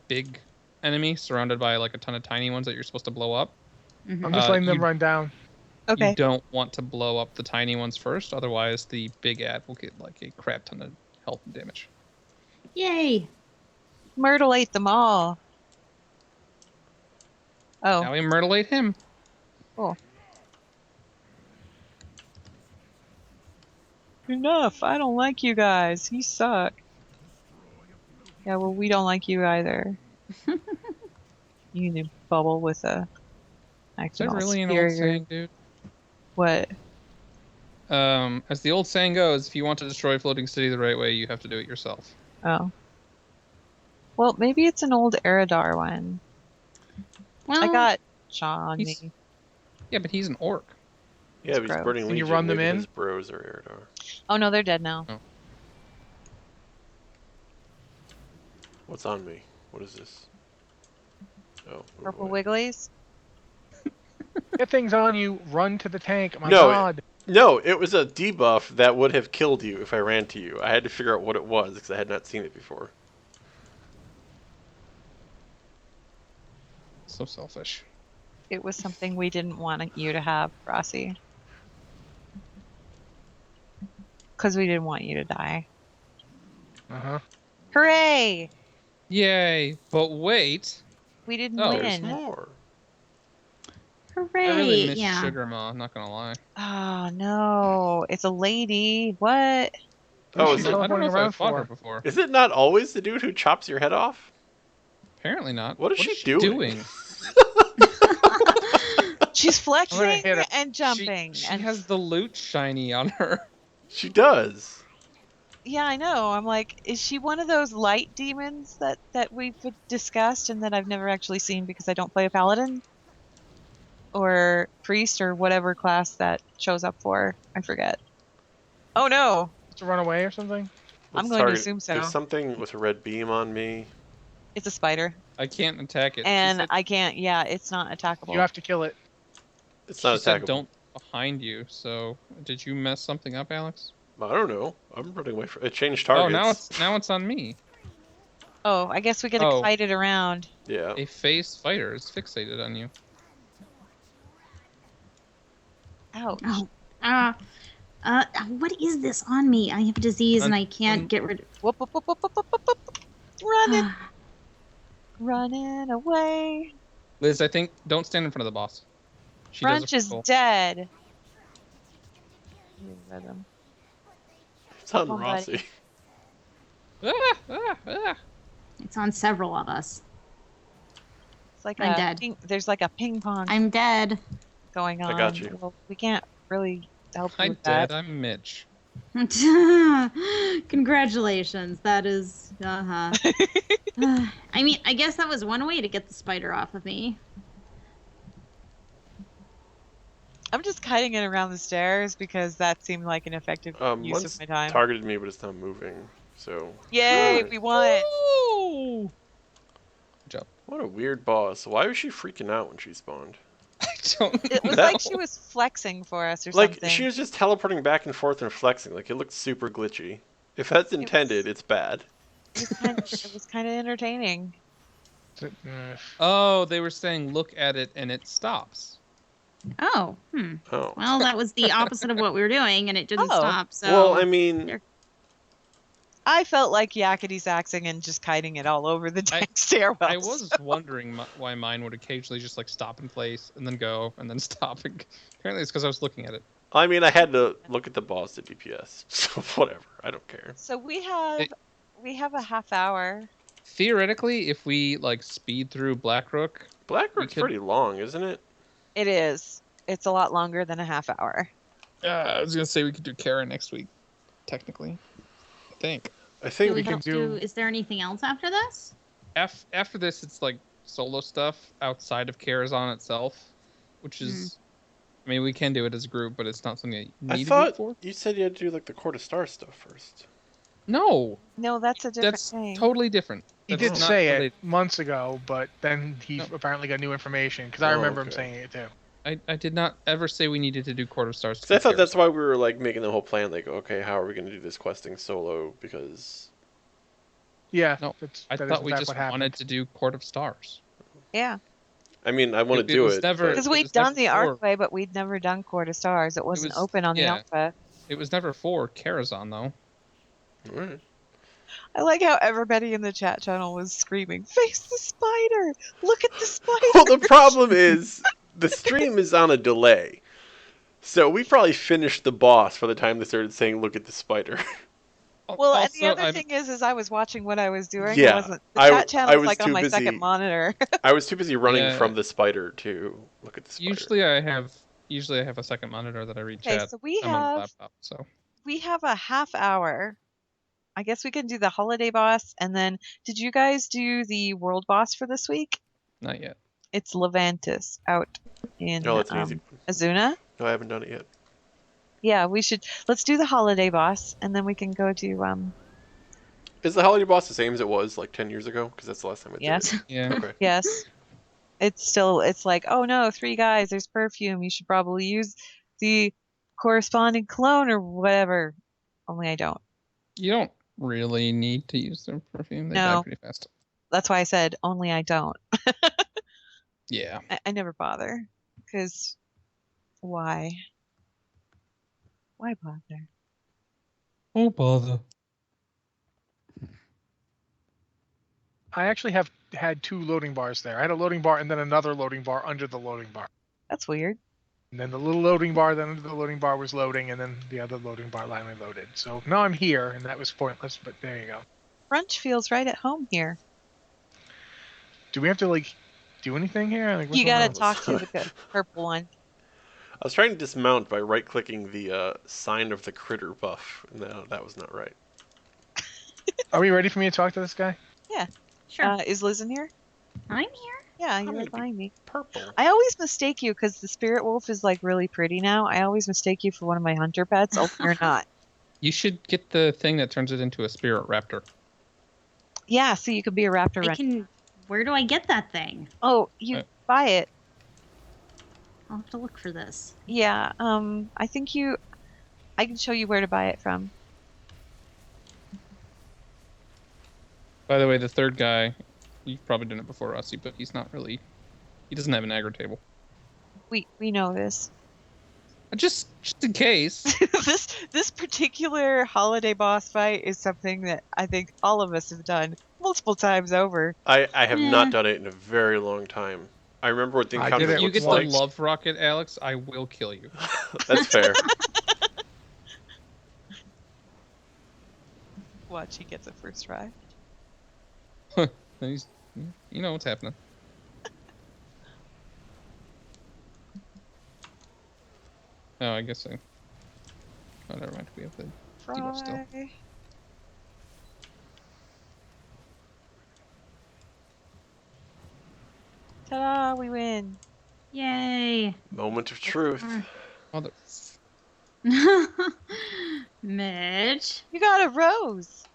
big enemy surrounded by like a ton of tiny ones that you're supposed to blow up, Mhm. I'm just letting them you- run down. Okay. you don't want to blow up the tiny ones first, otherwise the big ad will get like a crap ton of health and damage. Yay! Myrtle ate them all. Oh, Now we myrtlate him. cool. Enough. I don't like you guys. You suck. Yeah, well, we don't like you either. You need to bubble with a Is acting that all really an old superior. saying, dude? What? As the old saying goes, if you want to destroy a floating city the right way, you have to do it yourself. Oh. Well, maybe it's an old Eridar one. Well, I got Shawnee. He's- Yeah, but he's an orc. Yeah, but he's gross. burning Can you Legion. run them Maybe in? his bros are Eridar. Oh no, they're dead now. What's on me? What is this? Oh. Purple boy. Wigglies. Get things on you. Run to the tank. My No, God. No, it was a debuff that would have killed you if I ran to you. I had to figure out what it was because I had not seen it before. So selfish. It was something we didn't want you to have, Rossi. Because we didn't want you to die. Uh-huh. Hooray! Yay! But wait, We didn't Oh, There's win. more. hooray! I really miss yeah. Sugar Ma. Not gonna lie. Oh no, it's a lady. What? What's Oh, she is it- I don't know teleporting if I around fought her for? before. Is it not always the dude who chops your head off? Apparently not. What is she doing? She's flexing hit her. and jumping. She and has the loot shiny on her. She does. yeah, I know. I'm like, is she one of those light demons that we've discussed and that I've never actually seen because I don't play a paladin? Or priest or whatever class that shows up for. I forget. Oh no. To run away or something? I'm What's going to target? assume so. There's something with a red beam on me. It's a spider. I can't attack it. She And said, I can't, yeah, it's not attackable. You have to kill it. It's she not said attackable. don't behind you. So did you mess something up, Alex? I don't know. I'm running away from it. Changed Oh, targets. now it's on me. Oh, I guess we get to Oh. kite it around. Yeah. A phase fighter is fixated on you. Ouch. Oh. What is this on me? I have a disease and I can't get rid of. Whoop, whoop, whoop, whoop, whoop, whoop, whoop, whoop. Running, running away. Liz, I think don't stand in front of the boss. She does Crunch a is full. dead. It's on Come on, Rossi. buddy. Ah. It's on several of us. It's like I'm dead. There's like a ping pong I'm dead. going on. I got you. Well, we can't really help you I'm with dead. that. I'm Mitch. Congratulations. That is. I mean, I guess that was one way to get the spider off of me. I'm just kiting it around the stairs because that seemed like an effective use Once of my time. targeted me, but it's not moving. So. Yay, Alright. we won! Ooh. Good job. What a weird boss. Why was she freaking out when she spawned? I don't It was know. like she was flexing for us or Like something. she was just teleporting back and forth and flexing. Like it looked super glitchy. If that's intended, it's bad. It was kind of entertaining. Oh, they were saying look at it and it stops. Oh, Oh. well, that was the opposite of what we were doing, and it didn't Oh. stop. So, Well, I mean, I felt like yakety saxing and just kiting it all over the deck stairwells. I was wondering why mine would occasionally just like stop in place and then go and then stop. Apparently, it's because I was looking at it. I had to look at the boss at DPS, so whatever. I don't care. So we have a half hour. Theoretically, if we like speed through Blackrook, Blackrook's could- pretty long, isn't it? It is. It's a lot longer than a half hour. I was gonna say we could do Kara next week. Technically, I think. I think do we we can have do. to? Is there anything else after this? After this, it's like solo stuff outside of Karazhan itself, which is. I mean, we can do it as a group, but it's not something that you I need a thought group for. you said you had to do like the Court of Stars stuff first. No, No, that's a different that's thing. totally different. He That's did not say related. it months ago, but then he No. apparently got new information because I Oh, remember him okay. saying it too. I did not ever say we needed to do Court of Stars. to Because I do thought that's Karazhan. why we were like making the whole plan. Like, okay, how are we going to do this questing solo? Because Yeah, No, that's, I that is thought in we fact just what happened. wanted to do Court of Stars. Yeah. I want to It do was it. never- but- Because It we'd was done never the for- Archway, but we'd never done Court of Stars. It wasn't was- open on the yeah. Alpha. It was never for Karazhan though. Alright. I like how everybody in the chat channel was screaming, "Face the spider! Look at the spider!" Well, the problem is the stream is on a delay. So we probably finished the boss by the time they started saying, "Look at the spider." Well, and the Also, other thing is I was watching what I was doing. Yeah, It wasn't, the I chat channel was was like on too my busy- second monitor. I was too busy running Yeah. from the spider to look at the spider. Usually I have a second monitor that I read Okay, chat. so we I'm on the have laptop, so a half hour. I guess we can do the holiday boss, and then did you guys do the world boss for this week? not yet. It's Levantis out in No, that's an easy. Azuna. No, I haven't done it yet. Yeah, we should. Let's do the holiday boss, and then we can go to Is the holiday boss the same as it was like 10 years ago? Because that's the last time I did Yes. it. Yeah. Okay. Yes. It's like, oh no, 3 guys, there's perfume. You should probably use the corresponding cologne or whatever. Only I don't. You don't really need to use their perfume. They No. die pretty fast. That's why I said only I don't. Yeah. I never bother. Because why? Why bother? Oh bother. I actually have had 2 loading bars there. I had a loading bar and then another loading bar under the loading bar. That's weird. And then the little loading bar, then under the loading bar was loading, and then the other loading bar finally loaded. So now I'm here, and that was pointless, but there you go. Brunch feels right at home here. Do we have to, like, do anything here? Like, what's You going gotta on? talk to the purple one. I was trying to dismount by right-clicking the sign of the critter buff. No, that was not right. Are we ready for me to talk to this guy? Sure. Is Liz in here? I'm here. Yeah, I'm you're gonna behind me. Purple. I always mistake you because the spirit wolf is like really pretty now. I always mistake you for one of my hunter pets. Oh, you're not. You should get the thing that turns it into a spirit raptor. Yeah, so you could be a raptor. I can. Where do I get that thing? Oh, you buy it. I'll have to look for this. Yeah. I think I can show you where to buy it from. By the way, the third guy, you've probably done it before, Rusty, but he's not really. He doesn't have an aggro table. We know this. Just in case. This particular holiday boss fight is something that I think all of us have done multiple times over. I have not done it in a very long time. I remember what the encounter If you looks get like. the love rocket, Alex, I will kill you. That's fair. Watch, he gets it first try. You know what's happening. Oh, I guess so. Oh, never mind. We have the debuff still. Fry. Ta-da! We win. Yay! Moment of truth. Mother. Mitch. You got a rose.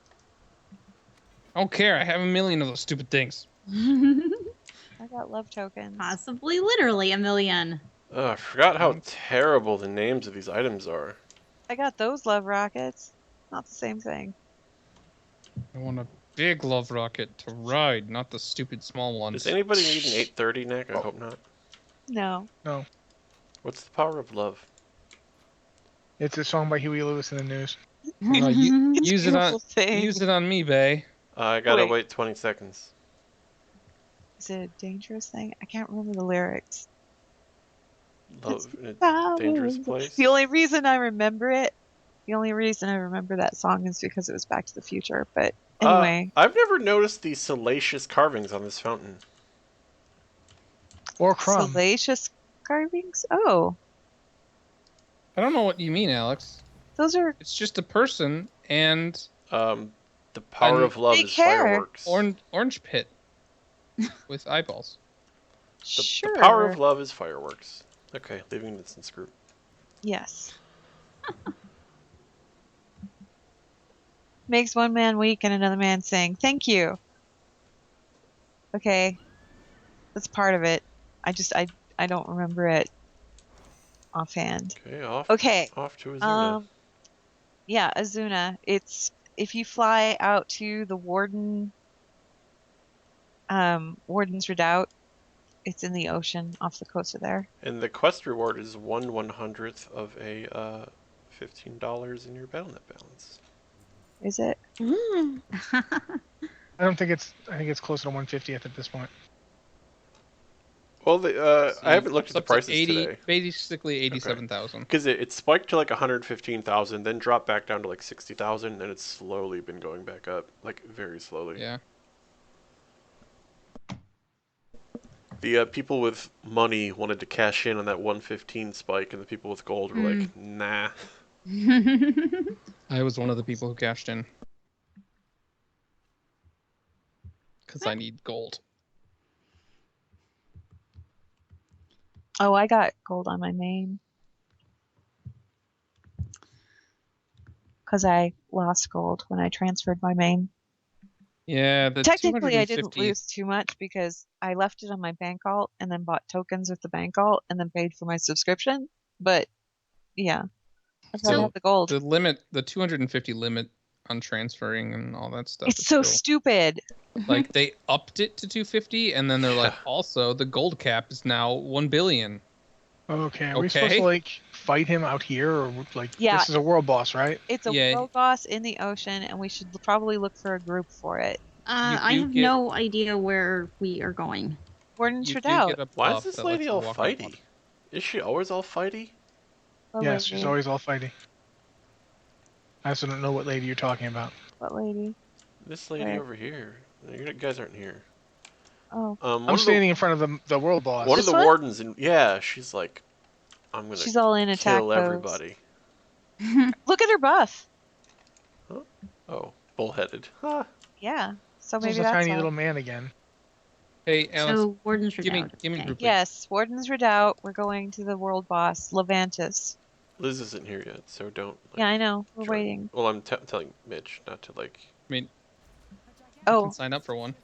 I don't care. I have a million of those stupid things. I got love tokens. Possibly literally a million. I forgot how terrible the names of these items are. I got those love rockets. Not the same thing. I want a big love rocket to ride, not the stupid small ones. Does anybody need an 830 neck? I hope not. No. No. What's the power of love? It's a song by Huey Lewis in the News. Use it on Beautiful thing. use it on me, Bay. I gotta Wait. wait 20 seconds. Is it a dangerous thing? I can't remember the lyrics. Love in a Power dangerous of- place. The only reason I remember it, the only reason I remember that song is because it was Back to the Future. But anyway, I've never noticed these salacious carvings on this fountain. Or Crumb. salacious carvings. Oh, I don't know what you mean, Alex. those are It's just a person and The power And of love big is hair. fireworks. orange pit with eyeballs. sure. The power of love is fireworks. Okay, leaving this in group. Yes. Makes one man weak and another man sing. Thank you. Okay. That's part of it. I don't remember it offhand. Okay, off. Okay. Off to Azuna. Yeah, Azuna. It's if you fly out to the Warden's Redoubt, it's in the ocean off the coast of there. And the quest reward is 1/100th of a $15 in your BattleNet balance. Is it? I don't think it's. I think it's closer to 150th at this point. Well, I haven't looked at It's the up to prices 80, today. basically 87,000. Because it spiked to like 115,000, then dropped back down to like 60,000, and then it's slowly been going back up, like very slowly. Yeah. The people with money wanted to cash in on that 115 spike, and the people with gold were like, nah. I was one of the people who cashed in. Because I need gold. Oh, I got gold on my main. Because I lost gold when I transferred my main. Yeah, the Technically, I didn't 250 lose too much because I left it on my bank alt and then bought tokens with the bank alt and then paid for my subscription. But yeah, I've got to So, have the gold. the 250 limit on transferring and all that stuff. It's is so still- stupid. Like they upped it to 250, and then they're like, Yeah. also the gold cap is now 1 billion. Okay. Are we supposed Okay. to like fight him out here, or like Yeah. this is a world boss, right? It's a Yeah. world boss in the ocean, and we should probably look for a group for it. I do have get- no idea where we are going. Warden's You do Redoubt. get a Why is buff this that lets lady you all walk on fighty? water. Is she always all fighty? What Yes, lady? she's always all fighty. I also don't know what lady you're talking about. What lady? This lady Where? over here. You guys aren't here. Oh, One I'm of standing in front of the world boss. One of This the one? wardens, and yeah, she's like, I'm gonna she's all in attack kill pose. everybody. Look at her buff. Oh, bullheaded. Huh. Yeah. So This maybe is a that's tiny why. little man again. Hey, Alex, So Warden's give me Redoubt. give me okay. group. Yes, Warden's Redoubt. We're going to the world boss, Levantis. Liz isn't here yet, so don't. Yeah, I know. We're try- waiting. Well, I'm telling Mitch not to I mean, you Oh, can sign up for one.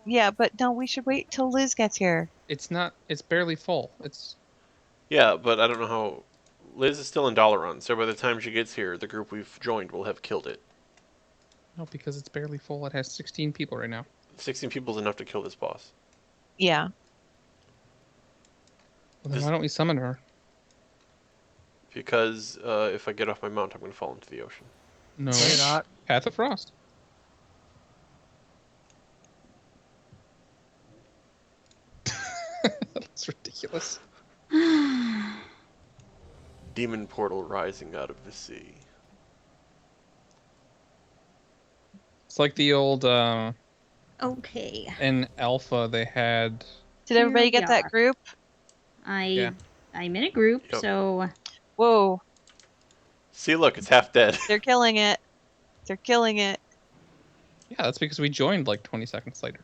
yeah, but no, we should wait till Liz gets here. It's not. It's barely full. It's. Yeah, but I don't know how. Liz is still in dollar run, so by the time she gets here, the group we've joined will have killed it. No, because it's barely full. It has 16 people right now. 16 people is enough to kill this boss. Yeah. Well, then why don't we summon her? Because if I get off my mount, I'm going to fall into the ocean. No, No, you're not. Path of Frost. That's ridiculous. Demon portal rising out of the sea. It's like the old Okay. in Alpha they had. Did everybody Here get we that are. group? Yeah. I'm in a group, Yep. so Whoa, See, look, it's half dead. they're killing it. They're killing it. Yeah, that's because we joined like 20 seconds later.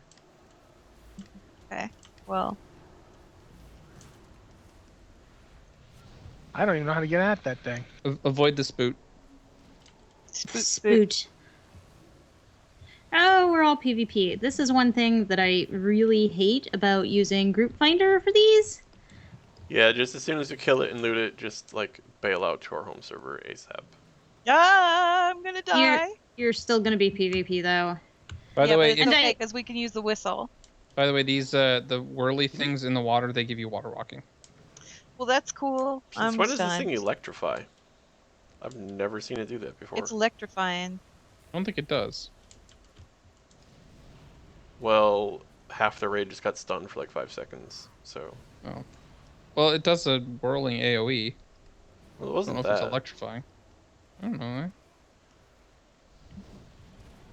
Okay. Well, I don't even know how to get at that thing. Avoid the spoot. spoot. spoot. Oh, we're all PvP. This is one thing that I really hate about using Group Finder for these. Yeah, just as soon as you kill it and loot it, just like bail out to our home server ASAP. Ah, I'm gonna die. You're still gonna be PvP though. By Yeah, the way, but it's And okay I- because we can use the whistle. by the way, these the whirly things in the water they give you water walking. Well, that's cool. Since I'm when does this stunned. thing electrify? I've never seen it do that before. It's electrifying. I don't think it does. Well, half the raid just got stunned for like 5 seconds, so... Oh. Well, it does a whirling AoE. Well, it I don't wasn't know if that. it's electrifying. I don't know.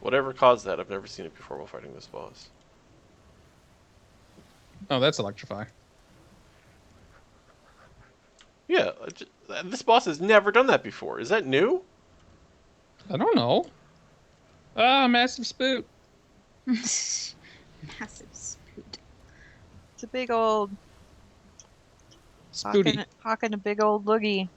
Whatever caused that, I've never seen it before while fighting this boss. Oh, that's electrifying. Yeah, this boss has never done that before. Is that new? I don't know. Ah, massive spoot. Massive spoot. It's a big old Spooty. hawking a big old loogie.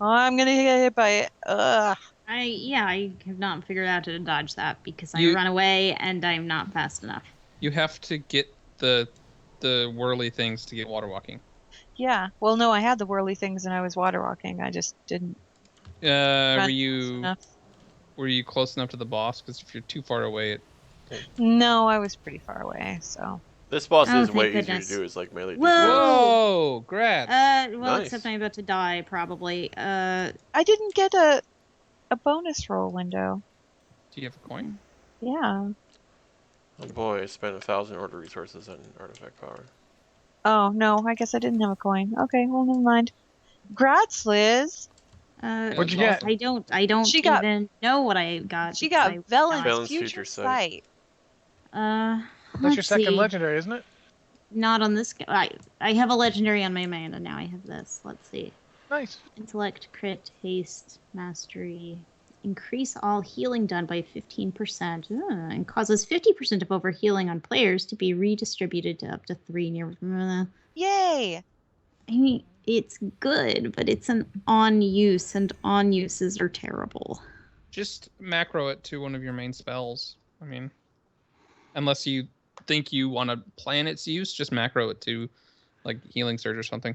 Oh, I'm gonna get hit by it. Ugh. I have not figured out how to dodge that because I You- run away and I'm not fast enough. You have to get the whirly things to get water walking. Yeah. Well, no, I had the whirly things and I was water walking. I just didn't Were run fast you enough. close enough to the boss? Because if you're too far away, it. No, I was pretty far away. So This boss Oh, is thank way goodness. easier to do. It's like melee Whoa! DPS. Whoa! Grats. Well, Nice. except I'm about to die probably. I didn't get a bonus roll window. Do you have a coin? Yeah. Oh boy, I spent 1,000 order resources on artifact power. Oh no, I guess I didn't have a coin. Okay, well never mind. Grats, Liz. What'd you get? I don't She got- even know what I got. She because got I Velen's Velen's future Future sight. Sight. That's your let's second see. legendary, isn't it? Not on this. I have a legendary on my main, and now I have this. Let's see. Nice. Intellect, crit, haste, mastery. Increase all healing done by 15%, and causes 50% of overhealing on players to be redistributed to up to 3 near. Yay! I mean, it's good, but it's an on use, and on uses are terrible. Just macro it to one of your main spells. I mean, unless you think you want to plan its use, just macro it to like healing surge or something.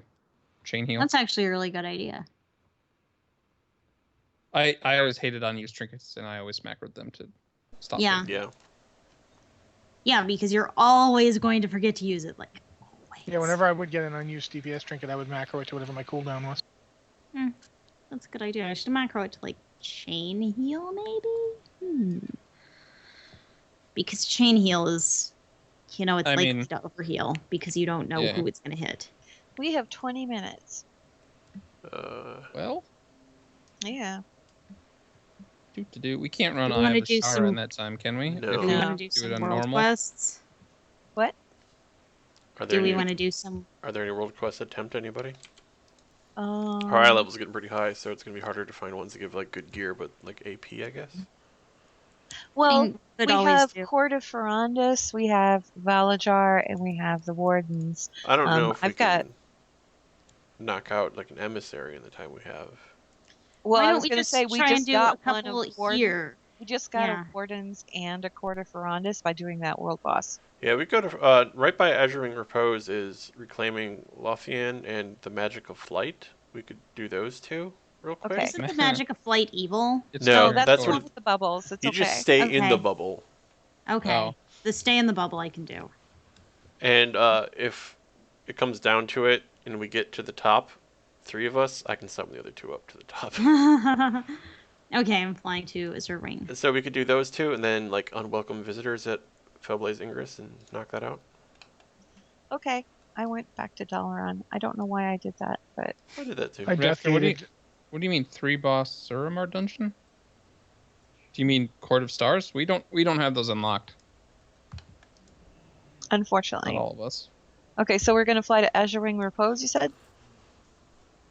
Chain heal. That's actually a really good idea. I always hated unused trinkets, and I always macroed them to stop. Yeah. them. Yeah. Yeah, because you're always going to forget to use it. Like, always. Yeah, whenever I would get an unused DPS trinket, I would macro it to whatever my cooldown was. That's a good idea. I should macro it to like chain heal, maybe. Because chain heal is, it's I like mean- to overheal because you don't know Yeah. who it's gonna hit. We have 20 minutes. Well, Yeah. do. We can't run Do we wanna Eye of do Ashara some- in that time, can we? No. If Do we we No. want to do do some it on world normal. quests? What? Are there Do we any, want to do some? Are there any world quests that tempt anybody? Um, Our eye level's getting pretty high, so it's gonna be harder to find ones that give like good gear, but like AP, I guess. Well, thing could we always have do. Court of Ferondus, we have Valajar, and we have the Wardens. I don't know if we I've got- can. knock out like an emissary in the time we have. Well, Why I don't was we going to just say we try and just do a got one couple of Warden. here? We just got Yeah. a Wardens and a Quarter Ferondis by doing that world boss. Yeah, we go to right by Azure Wing Repose is Reclaiming Lothian and the Magic of Flight. We could do those two real quick. Okay. Isn't the magic of flight evil? It's No, No, that's that's the one what with the bubbles. It's you okay. just stay in the Okay. bubble. Okay. Oh. The stay in the bubble I can do. And if it comes down to it and we get to the top, 3 of us, I can summon the other 2 up to the top. Okay, I'm flying to Azure Wing. So we could do those 2 and then like unwelcome visitors at Felblaze Ingress and knock that out. Okay. I went back to Dalaran. I don't know why I did that, but I did that too. I Raptor, what defeated. do you mean 3-boss Suramar dungeon? Do you mean Court of Stars? We don't have those unlocked. Not unfortunately. all of us. Okay, so we're going to fly to Azure Wing Repose, you said?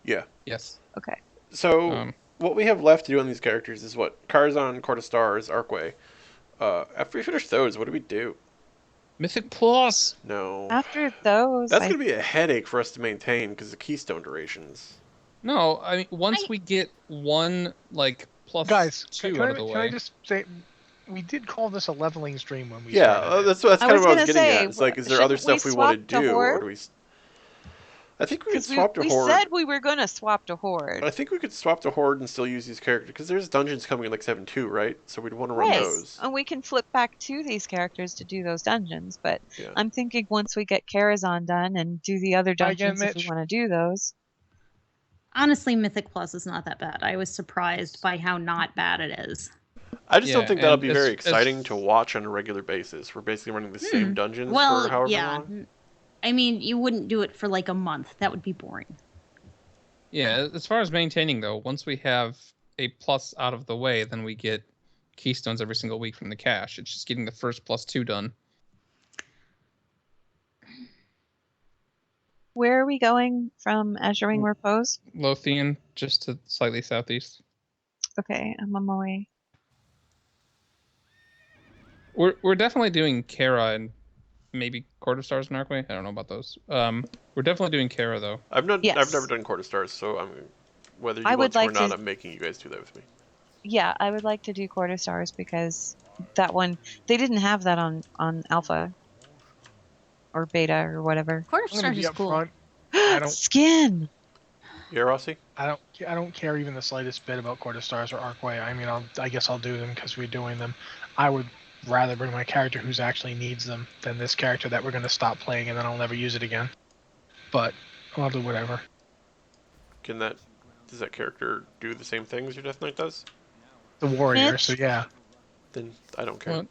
Yeah. Yes. Okay. So what we have left to do on these characters is what? Karzon, Court of Stars, Arcway. After we finish those, what do we do? Mythic Plus. No. After those, That's going to be a headache for us to maintain because of keystone durations. No, I mean once we get one like plus Guys, 2 can out of the I way. just say, we did call this a leveling stream when we Yeah, started. that's I kind of was what I was gonna getting say, at. It's like, is there other shouldn't we stuff we want swap to to do, or Horde? do we? I think we could because swap to we Horde. said we were going to swap to Horde. I think we could swap to Horde and still use these characters because there's dungeons coming in like 7.2, right? So we'd want to run Right. those. And we can flip back to these characters to do those dungeons. But Yeah. I'm thinking once we get Karazhan done and do the other Try again, dungeons if we Mitch. want to do those. Honestly, Mythic Plus is not that bad. I was surprised by how not bad it is. I just don't Yeah, think that'll and be very exciting to watch on a regular basis. We're basically running the same dungeons for however long. I mean, you wouldn't do it for like a month. That would be boring. Yeah, as far as maintaining though, once we have a plus out of the way, then we get keystones every single week from the cache. It's just getting the first +2 done. Where are we going from Azure Wing Repose? Lothian, just to slightly southeast. Okay, I'm on my way. We're definitely doing Kara and maybe Court of Stars and Arcway. I don't know about those. We're definitely doing Kara though. I've Yes. never done Court of Stars, so whether you I want would to like or not, to- I'm making you guys do that with me. Yeah, I would like to do Quarter Stars because that one, they didn't have that on Alpha or Beta or whatever. Quarter I'm gonna Stars be is up cool. front. I don't- Skin! Yeah, Rossi? I don't care even the slightest bit about Court of Stars or Arcway. I mean, I guess I'll do them because we're doing them. I would rather bring my character who's actually needs them than this character that we're going to stop playing and then I'll never use it again. But I'll do whatever. Does that character do the same thing as your Death Knight does? The warrior, Mitch? so yeah. Then I don't care. What?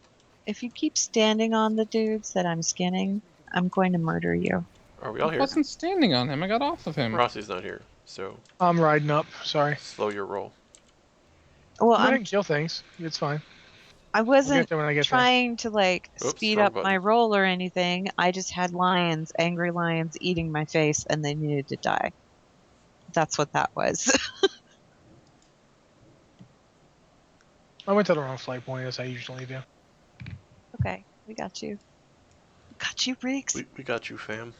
If you keep standing on the dudes that I'm skinning, I'm going to murder you. Are we all I here? wasn't standing on him. I got off of him. Rossi's not here, so I'm riding up. Sorry. slow your roll. Well, I I'm, didn't kill things. It's fine. I We'll wasn't get there when I get trying to like Oops, speed wrong up button. my roll or anything. I just had lions, angry lions, eating my face, and they needed to die. That's what that was. there. I went to the wrong flight point as I usually do. Okay, we got you. Got you, Riggs. We got you, fam.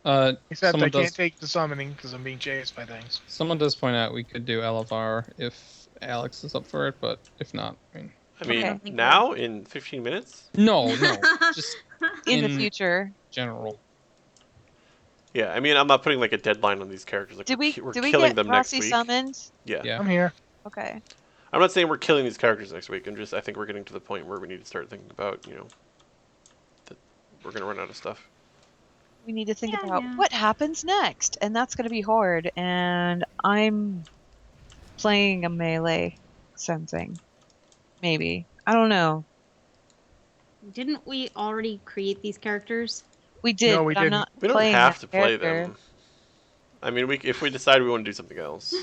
Except Someone I can't does- take the summoning because I'm being chased by things. Someone does point out we could do LFR if Alex is up for it, but if not, I mean, I mean, Okay. now in 15 minutes? no, just In the in- future. general. Yeah, I mean, I'm not putting like a deadline on these characters. Like, Did we we're do we killing get them next Rossi week. summoned? Yeah. Yeah. I'm here. Okay. I'm not saying we're killing these characters next week. I think we're getting to the point where we need to start thinking about, that we're gonna run out of stuff. We need to think Yeah, about yeah. what happens next, and that's going to be hard. And I'm playing a melee something, maybe. I don't know. Didn't we already create these characters? We did, No, we but I'm didn't. not We don't playing have that to play character. them. I mean, if we decide we want to do something else.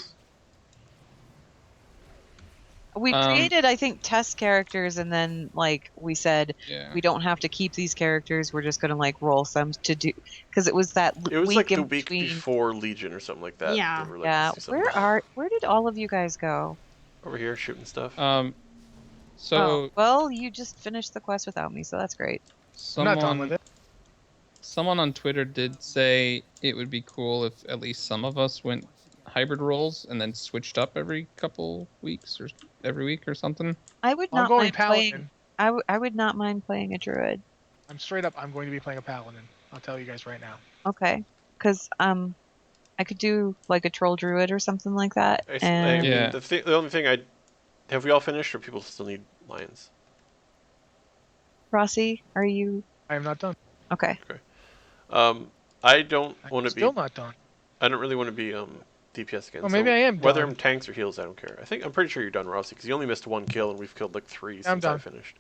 We Um, created, I think, test characters, and then like we said, Yeah. we don't have to keep these characters. We're just gonna like roll some to do because it was that It was week like the in week between. before Legion or something like that. Yeah. They were like, Yeah, "Let's do something." where did all of you guys go? Over here shooting stuff. So Oh, well, you just finished the quest without me, so that's great. I'm not done someone with it. someone on Twitter did say it would be cool if at least some of us went hybrid roles and then switched up every couple weeks or every week or something. I would I'm not going mind paladin. playing. I would not mind playing a druid. I'm straight up. I'm going to be playing a paladin. I'll tell you guys right now. Okay, because I could do like a troll druid or something like that. I And mean, Yeah. the only thing have we all finished, or people still need lions? Rossi, are you I am not done. okay? I don't I'm want to be. still not done. I don't really want to be DPS again. Well, maybe I am Whether done. I'm tanks or heals, I don't care. I'm pretty sure you're done, Rossi, because you only missed 1 kill and we've killed like 3 I'm since I done. finished.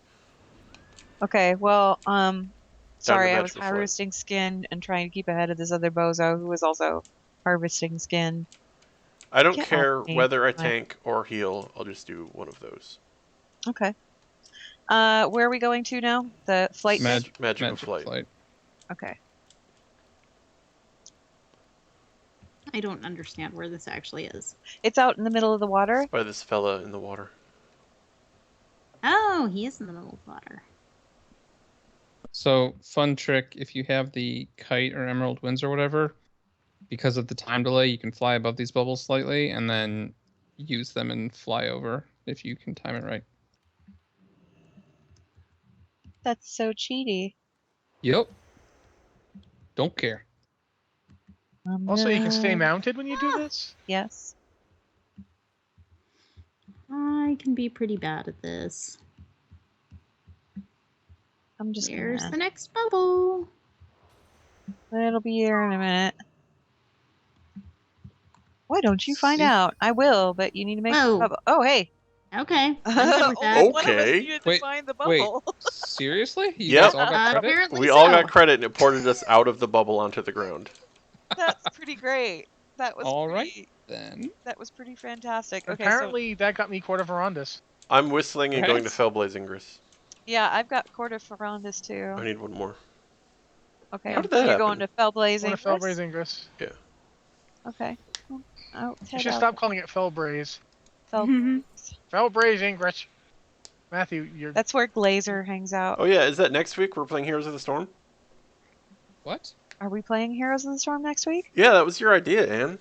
Okay, well, sorry, I was magical flight. harvesting skin and trying to keep ahead of this other bozo who was also harvesting skin. I don't Get care off me. whether I Fine. tank or heal. I'll just do one of those. Okay. Where are we going to now? The flight deck? Magical flight. Okay. I don't understand where this actually is. It's out in the middle of the water. By this fella in the water. Oh, he is in the middle of the water. So, fun trick, if you have the kite or emerald winds or whatever, because of the time delay, you can fly above these bubbles slightly and then use them and fly over if you can time it right. That's so cheaty. Yep. Don't care. Also, you can stay No. mounted when you do this. Yes. I can be pretty bad at this. I'm just Where's gonna. the next bubble? It'll be here in a minute. Why don't you find See? out? I will, but you need to make Whoa. the bubble. Oh, hey. Okay, I'm good with that. Only one of us Okay. needed Wait, to find the wait. bubble. Seriously? You Yep. guys all got credit? Apparently We so. all got credit and it ported us out of the bubble onto the ground. That's pretty great. That was All right. pretty, Then. That was pretty fantastic. Okay, Apparently, that got me quarter verandus. I'm whistling and going to Right. Fellblaze Ingress. yeah, I've got quarter ferrandis too. I need one more. Okay, How did so that you're going happen? to Fellblaze Going to Fellbraze Ingress? Ingress. Okay. Well, I'll You head should out stop calling it Fellbraze. Fellblaze. Fellbraze Ingress. Matthew, you're. That's where Glazer hangs out. Oh yeah, is that next week we're playing Heroes of the Storm? What? Are we playing Heroes of the Storm next week? Yeah, that was your idea, Anne.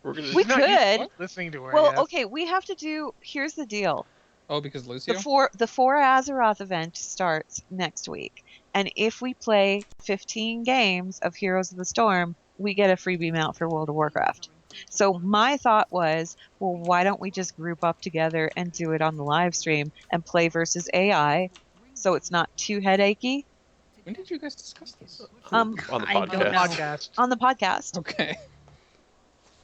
We're gonna. We She's not used to could. listening to her. Well, yet. okay, we have to do. Here's the deal. Oh, because Lucio? The four Azeroth event starts next week, and if we play 15 games of Heroes of the Storm, we get a freebie mount for World of Warcraft. So my thought was, well, why don't we just group up together and do it on the live stream and play versus AI, so it's not too headachy When did you guys discuss this? on the I don't podcast. know. podcast. on the podcast. Okay.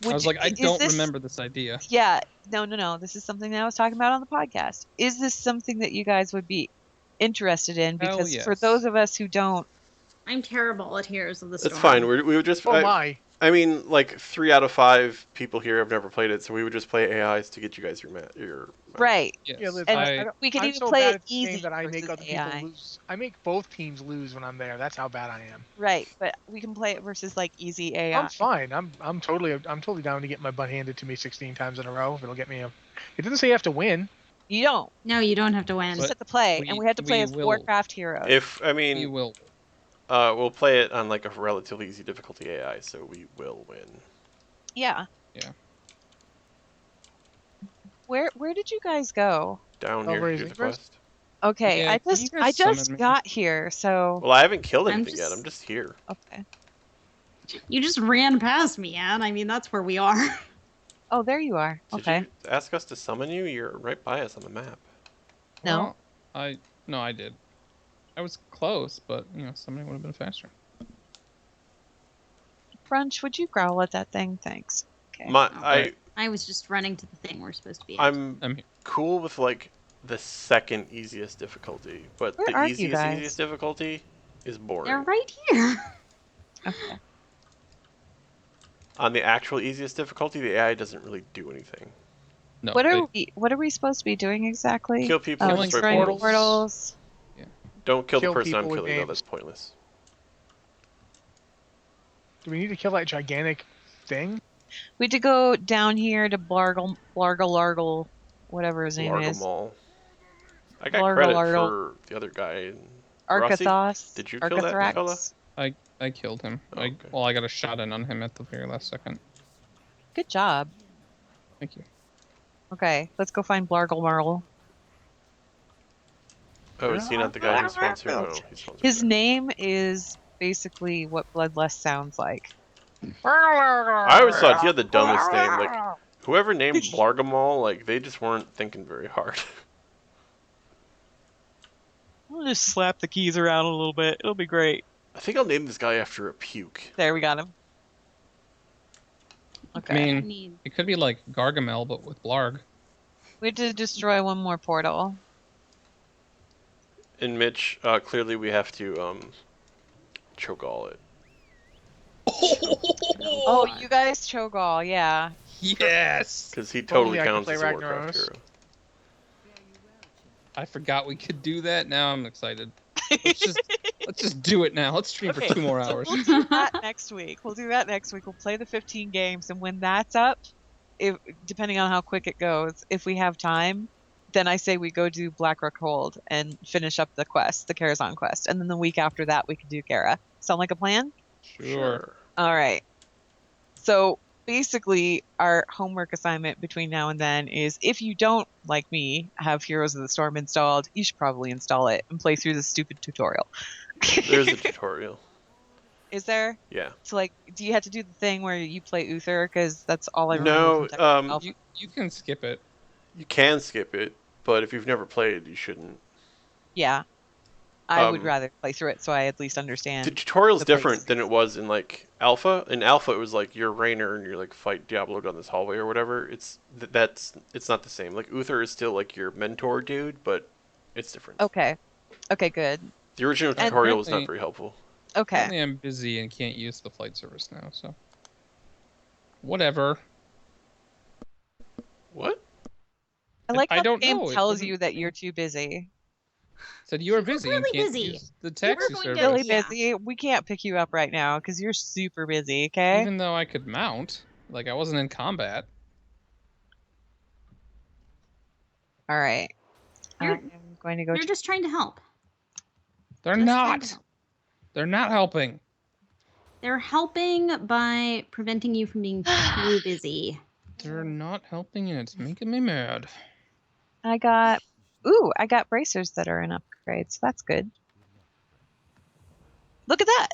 Would I was you- like, I is don't this- remember this idea. Yeah, no. This is something that I was talking about on the podcast. Is this something that you guys would be interested in? Hell Because for yes. those of us who don't, I'm terrible at Heroes of the Storm. It's fine. We would just. Oh my. I mean, like 3 out of 5 people here have never played it, so we would just play AIs to get you guys your. right? Yes. Yeah, listen, And I don't- we can I'm even so play bad it at this game easy that I make versus other AI. people lose. I make both teams lose when I'm there. That's how bad I am. Right, but we can play it versus like easy AI. I'm fine. I'm totally down to get my butt handed to me 16 times in a row if it'll get me a. It doesn't say you have to win. You don't. No, you don't have to You win. just have to play, and we have to play as will. Warcraft heroes. If I You mean, will. we'll play it on like a relatively easy difficulty AI, so we will win. Yeah. Yeah. Where did you guys go? Down Oh, here where to is do it the first? quest. Okay, Yeah, I can you just guys I just summon me? got here, so Well, I haven't killed I'm anything yet. just- I'm just here. okay. You just ran past me, Anne. I mean, that's where we are. Oh, there you are. Did Okay. you ask us to summon you? You're right by us on the map. No. Well, I did. I was close, but somebody would have been faster. Brunch, would you growl at that thing? Thanks. Okay. Right. I was just running to the thing we're supposed to be at. I'm I'm here. cool with like the second easiest difficulty, but Where the are you easiest guys? difficulty is They're boring. right here. Okay. On the actual easiest difficulty, the AI doesn't really do anything. No. What are we supposed to be doing exactly? Kill people and Killing destroy destroying portals. portals. Don't kill the Kill person I'm people with killing, though. names. That's pointless. Do we need to kill that gigantic thing? We had to go down here to Largle, whatever his name is. Largamal. I got Largle, credit Largle. for the other guy. Rossi, Arcathos. did you kill that fella? Arcathrax. I killed him. Oh, okay. I got a shot in on him at the very last second. Good job. Thank you. Okay, let's go find Blargle Margle. Oh, is he not the guy who spawns here? Oh, he spawns His over name is basically what Bloodlust sounds like. I always thought he had the dumbest name. Like, whoever named Blargamal, like, they just weren't thinking very hard. We'll just slap the keys around a little bit. It'll be great. I think I'll name this guy after a puke. There, we got him. Okay. I mean, it could be like Gargamel, but with Blarg. We had to destroy one more portal. And Mitch, clearly we have to, Cho'Gall it. Oh, you guys Cho'Gall, yeah. Yes! Because he totally I can counts play as a Warcraft Ragnaros. hero. I forgot we could do that. Now I'm excited. Let's just do it now. Let's stream Okay, for 2 more hours. We'll do that next week. We'll play the 15 games, and when that's up, if depending on how quick it goes, if we have time, then I say we go do Blackrock Hold and finish up the quest, the Karazhan quest, and then the week after that we can do Kara. Sound like a plan? Sure. All right. So basically, our homework assignment between now and then is if you don't, like me, have Heroes of the Storm installed, you should probably install it and play through the stupid tutorial. There's a tutorial. Is there? Yeah. So, like, do you have to do the thing where you play Uther? Because that's all I remember. No, from Technical Alpha. You can skip it. You can skip it, but if you've never played, you shouldn't. Yeah. I would rather play through it so I at least understand. The tutorial's the different basics. than it was in, like, Alpha. In Alpha, it was like, you're Raynor and you're, like, fight Diablo down this hallway or whatever. It's not the same. Like, Uther is still, like, your mentor dude, but it's different. Okay. Okay, good. The original And tutorial was not apparently- very helpful. Okay. Apparently I'm busy and can't use the flight service now, so. Whatever. What? I like I how don't the game know, it tells didn't you that you're too busy. Said you are You were busy and really can't busy. use the were taxi going service. to- Really Yeah. busy. We can't pick you up right now because you're super busy, okay? Even though I could mount. Like, I wasn't in combat. All right. You're- I'm going to go. You're just trying to help. They're Just trying not. to help. They're not helping. They're helping by preventing you from being too busy. They're not helping and it's making me mad. I got bracers that are an upgrade, so that's good. Look at that!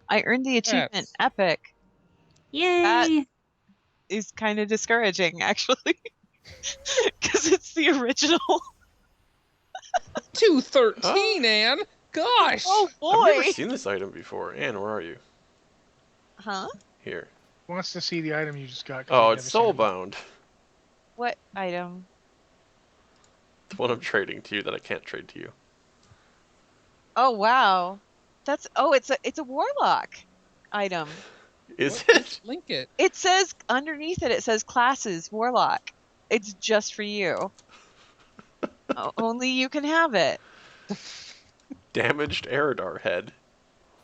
I earned the achievement Yes. Epic. Yay! Is kind of discouraging, actually, because it's the original. 213, Anne! Gosh! Oh I've never boy! seen this item before. Anne, where are you? Huh? Here. Wants to see the item you just got. 'cause Oh, you've it's never seen it. Soulbound. What item? The one I'm trading to you that I can't trade to you. Oh wow, it's a warlock item. Is What? it? Link it. It says underneath it. It says classes warlock. It's just for you. Only you can have it. Damaged Eridar head.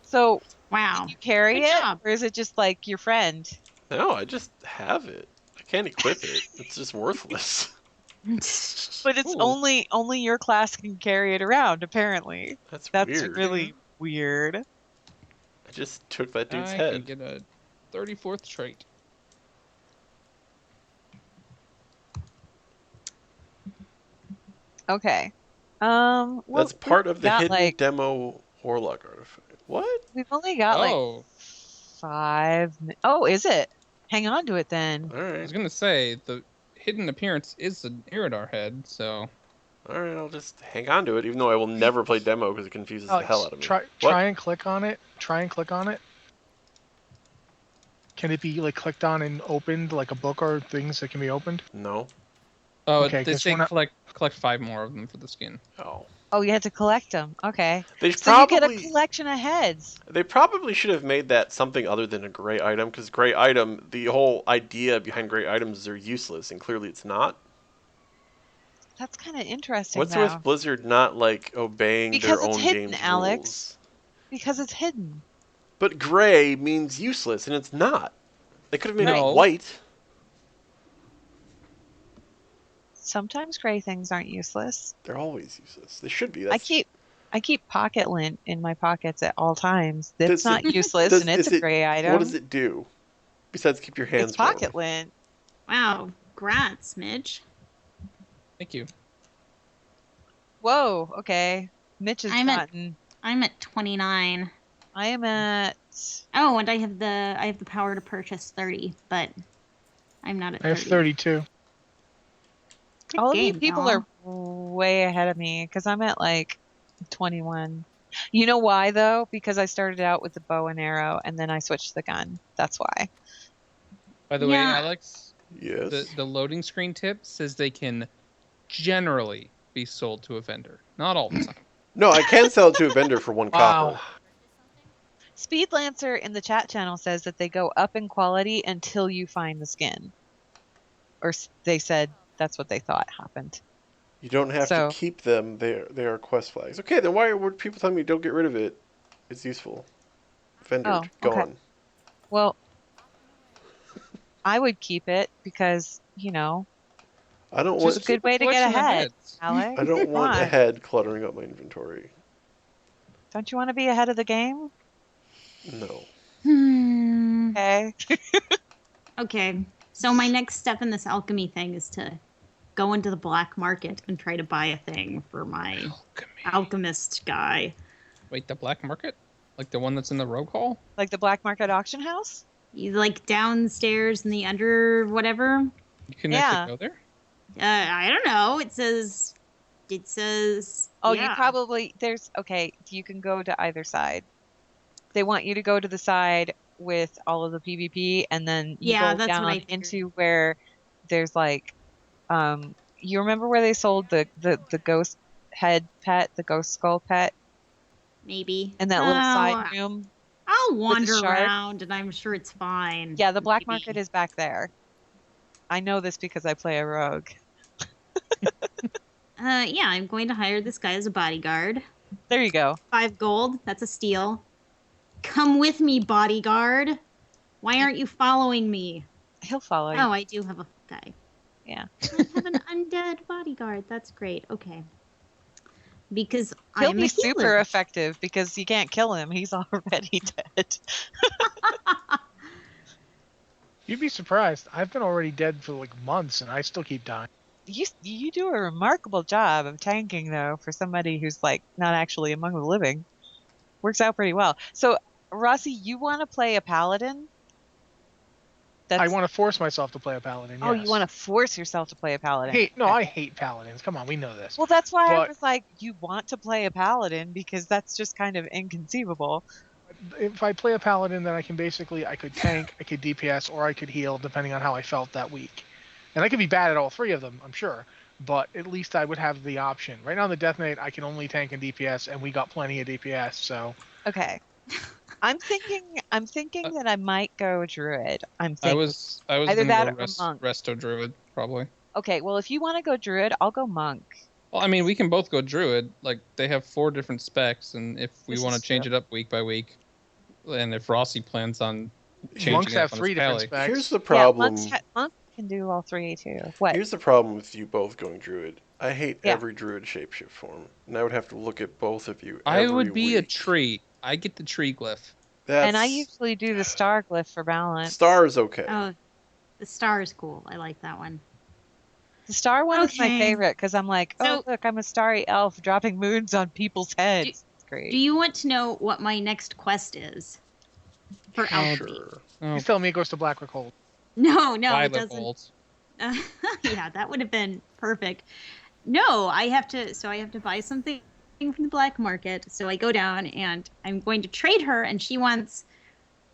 So Wow. you carry Good it, job. or is it just like your friend? No, I just have it. I can't equip it. It's just worthless. But it's Ooh. only your class can carry it around. Apparently, That's that's weird. really weird. I just took that dude's I can head. get a 34th trait. Okay. Well, That's part of the got, hidden like- demo Warlock artifact. What? we've only got like Oh, 5. Oh, is it? Hang on to it then. All I right. was gonna say, the hidden appearance is an Iridar head, so. All right, I'll just hang on to it, even though I will never play demo because it confuses the Alex, hell out of me. try What? try and click on it. Try and click on it. Can it be like clicked on and opened like a book or things that can be opened? No. Oh, Okay, they 'cause say we're not- collect 5 more of them for the skin. Oh. Oh, you had to collect them. Okay. They So you get a probably collection of heads. they probably should have made that something other than a gray item because gray item, the whole idea behind gray items is they're useless, and clearly it's not. That's kind of interesting. What's though, with Blizzard not like obeying Because their it's own hidden, game's Alex. rules? because it's hidden. But gray means useless, and it's not. They could have made No. it white. Sometimes gray things aren't useless. They're always useless. They should be. I That's, keep I keep pocket lint in my pockets at all times. That's Does not it- useless, and it's is a it? gray item. What does it do? Besides keep your It's hands warm. pocket lint. Wow, grats, Mitch. Thank you. Whoa, okay. Mitch has I'm gotten. at 29. I am at. Oh, and I have the power to purchase 30, but I'm not at I have 30. 32. Good All of you game, people y'all. are way ahead of me because I'm at like 21. You know why though? Because I started out with the bow and arrow and then I switched the gun. That's why. By the way, Yeah. Alex, Yes. the loading screen tip says they can generally be sold to a vendor, not all the time. No, I can sell it to a vendor for 1 Wow. copper. Speed Lancer in the chat channel says that they go up in quality until you find the skin. Or they said that's what they thought happened. You don't have to So- keep them. They are quest flags. Okay, then why would people telling me don't get rid of it? It's useful. Vendor Oh, okay. gone. Well, I would keep it because, I don't it's want. just a good way to get Collection of ahead, heads. Alex. I don't Come want on. a head cluttering up my inventory. Don't you want to be ahead of the game? No. Okay. Okay. So my next step in this alchemy thing is to go into the black market and try to buy a thing for my alchemist guy. Wait, the black market? Like the one that's in the rogue hall? Like the black market auction house? He's like downstairs in the under whatever. You can Yeah. actually go there? I don't know. It says. Oh, yeah. you probably okay, you can go to either side. They want you to go to the side with all of the PvP and then you Yeah, go that's what down I figured. into where there's like you remember where they sold the ghost head pet, the ghost skull pet Maybe. in that little side room? I'll the wander shark? around and I'm sure it's fine. Yeah, the black Maybe. market is back there. I know this because I play a rogue. Yeah, I'm going to hire this guy as a bodyguard. There you go. 5 gold. That's a steal. Come with me, bodyguard. Why aren't you following me? He'll follow you. Oh, I do have a guy. Yeah. I have an undead bodyguard. That's great. Okay. Because He'll I'm be a super healer. effective because you can't kill him. He's already dead. You'd be surprised. I've been already dead for like months, and I still keep dying. You do a remarkable job of tanking though for somebody who's like not actually among the living. Works out pretty well. So Rossi, you want to play a paladin? I want to force myself to play a paladin. Oh, Yes. you want to force yourself to play a paladin? I hate paladins. Come on, we know this. Well, that's why I But- was like, you want to play a paladin because that's just kind of inconceivable. If I play a paladin, then I could tank, I could DPS, or I could heal, depending on how I felt that week. And I could be bad at all 3 of them, I'm sure. But at least I would have the option. Right now in the Death Knight, I can only tank and DPS, and we got plenty of DPS. So Okay. I'm thinking that I might go druid. I was Either gonna that go or monk. resto druid, probably. Okay, well if you want to go druid, I'll go monk. Well, I mean, we can both go druid. Like, they have 4 different specs, and if we This want is to change true. it up week by week, and if Rossi plans on changing monks it have up on 3 his different pally- specs. Here's the problem. Yeah, monk can do all 3 too. What? Here's the problem with you both going druid. I hate Yeah. every druid shapeshift form, and I would have to look at both of you. I every would be a week. tree. I get the tree glyph. And I That's usually do the star glyph for balance. star is okay. Oh, the star is cool. I like that one. The star one is my Okay. favorite because I'm like, oh So- look, I'm a starry elf dropping moons on people's heads. It's great. Do you want to know what my next quest is? For alchemy? Sure. Oh, He's telling me it goes to Blackrock Hold. No, it Violet doesn't. bolts. Yeah, that would have been perfect. No, I have to buy something from the black market. So I go down and I'm going to trade her, and she wants,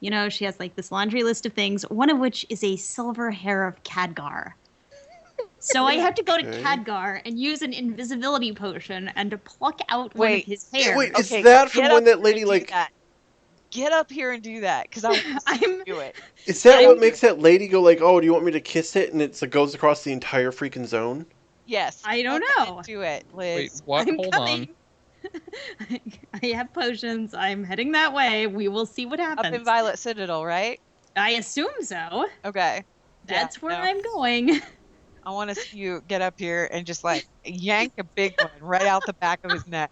she has like this laundry list of things, one of which is a silver hair of Khadgar. So I have to go to Okay. Khadgar and use an invisibility potion and to pluck out one of Wait. his hair. Wait, is Okay, that from get when up that here lady and do like? that. Get up here and do that because I want to see I'm- you do it. Is that Yeah, what I'm- makes that lady go like, "Oh, do you want me to kiss it?" And it goes across the entire freaking zone? Yes. I don't go ahead know. and do it, Liz. Wait, what? I'm Hold on. coming. I have potions. I'm heading that way. We will see what Up happens. in Violet Citadel, right? I assume so. Okay. That's Yeah, where no. I'm going. I want to see you get up here and just like yank a big one right out the back of his neck.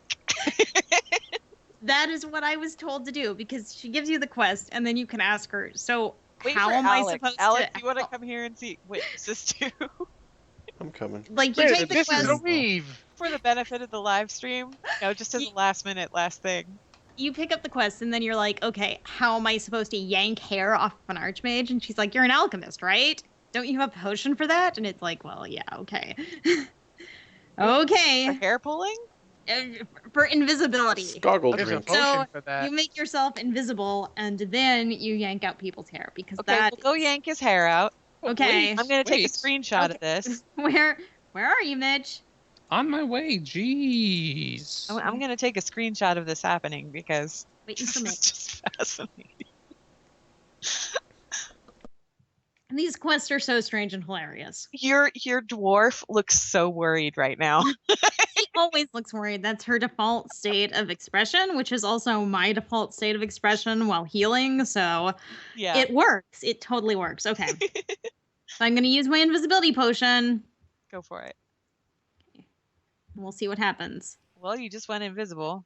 That is what I was told to do because she gives you the quest and then you can ask her. So Wait how for am Alex. I supposed Alex, to? you want to come here and see witness this too? I'm coming. Like you Wait, take the this is a quest, weave. For the benefit of the live stream, just as a last minute last thing. you pick up the quest, and then you're like, okay, how am I supposed to yank hair off of an archmage? And she's like, you're an alchemist, right? Don't you have a potion for that? And it's like, well, yeah, okay. For Okay. hair pulling? For invisibility. Goggle There's a drink. potion So for that. you make yourself invisible, and then you yank out people's hair because Okay, that. we'll go yank his hair out. Okay. I'm gonna take a Wait. screenshot Okay. of this. Where are you, Mitch? On my way. Jeez. I'm gonna take a screenshot of this happening because Waiting this for is Mitch. just fascinating. These quests are so strange and hilarious. Your dwarf looks so worried right now. She always looks worried. That's her default state of expression, which is also my default state of expression while healing. So Yeah. it works. It totally works. Okay. So I'm going to use my invisibility potion. Go for it. We'll see what happens. Well, you just went invisible.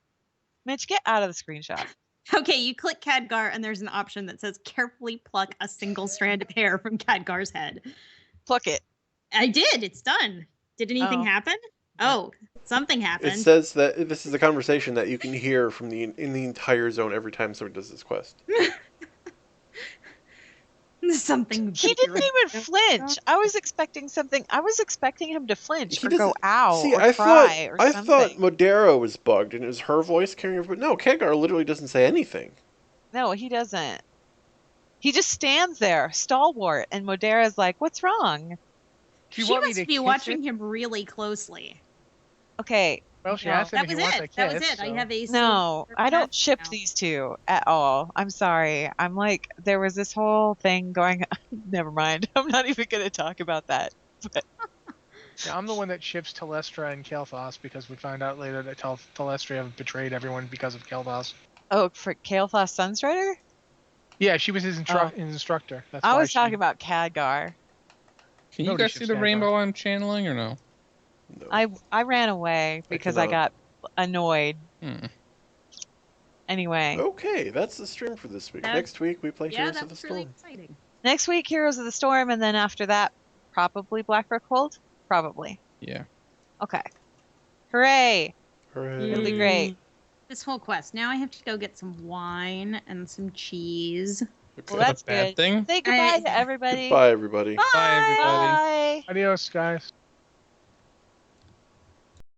Mitch, get out of the screenshot. Okay, you click Khadgar, and there's an option that says carefully pluck a single strand of hair from Khadgar's head. Pluck it. I did. It's done. Did anything Oh. happen? Oh, something happened. It says that this is a conversation that you can hear from in the entire zone every time someone does this quest. Something. He didn't even flinch. I was expecting something. I was expecting him to flinch or go doesn't- ow See, or I cry or thought something. Modero was bugged and it was her voice carrying over. But no, Khadgar literally doesn't say anything. No, he doesn't. He just stands there, stalwart, and Modera's like, "What's wrong?" Do She you want me must to be kiss watching it? him really closely. Okay. Well, she No. asked him That if was he wants a it. kiss. That was it. I so- have a No, I don't ship now. these two at all. I'm sorry. I'm like, there was this whole thing going. Never mind. I'm not even going to talk about that. Yeah, I'm the one that ships Telestra and Kael'thas because we find out later that Telestra have betrayed everyone because of Kael'thas. Oh, for Kael'thas Sunstrider? Yeah, she was his Oh. instructor. That's I why was talking about Khadgar. Can you Nobody guys see ships the Khadgar. rainbow I'm channeling or no? No. I ran away because I got annoyed. Hmm. Anyway, Okay, that's the stream for this week. That- Next week we play Yeah, Heroes that of the was really Storm. exciting. next week Heroes of the Storm, and then after that, probably Blackbrook Hold. Probably. Yeah. Okay. Hooray! Hooray. It'll be great. This whole quest. Now I have to go get some wine and some cheese. Okay. Well, that's bad good. thing? Say goodbye to everybody. Goodbye, everybody. Bye, everybody. Bye. Adios, guys.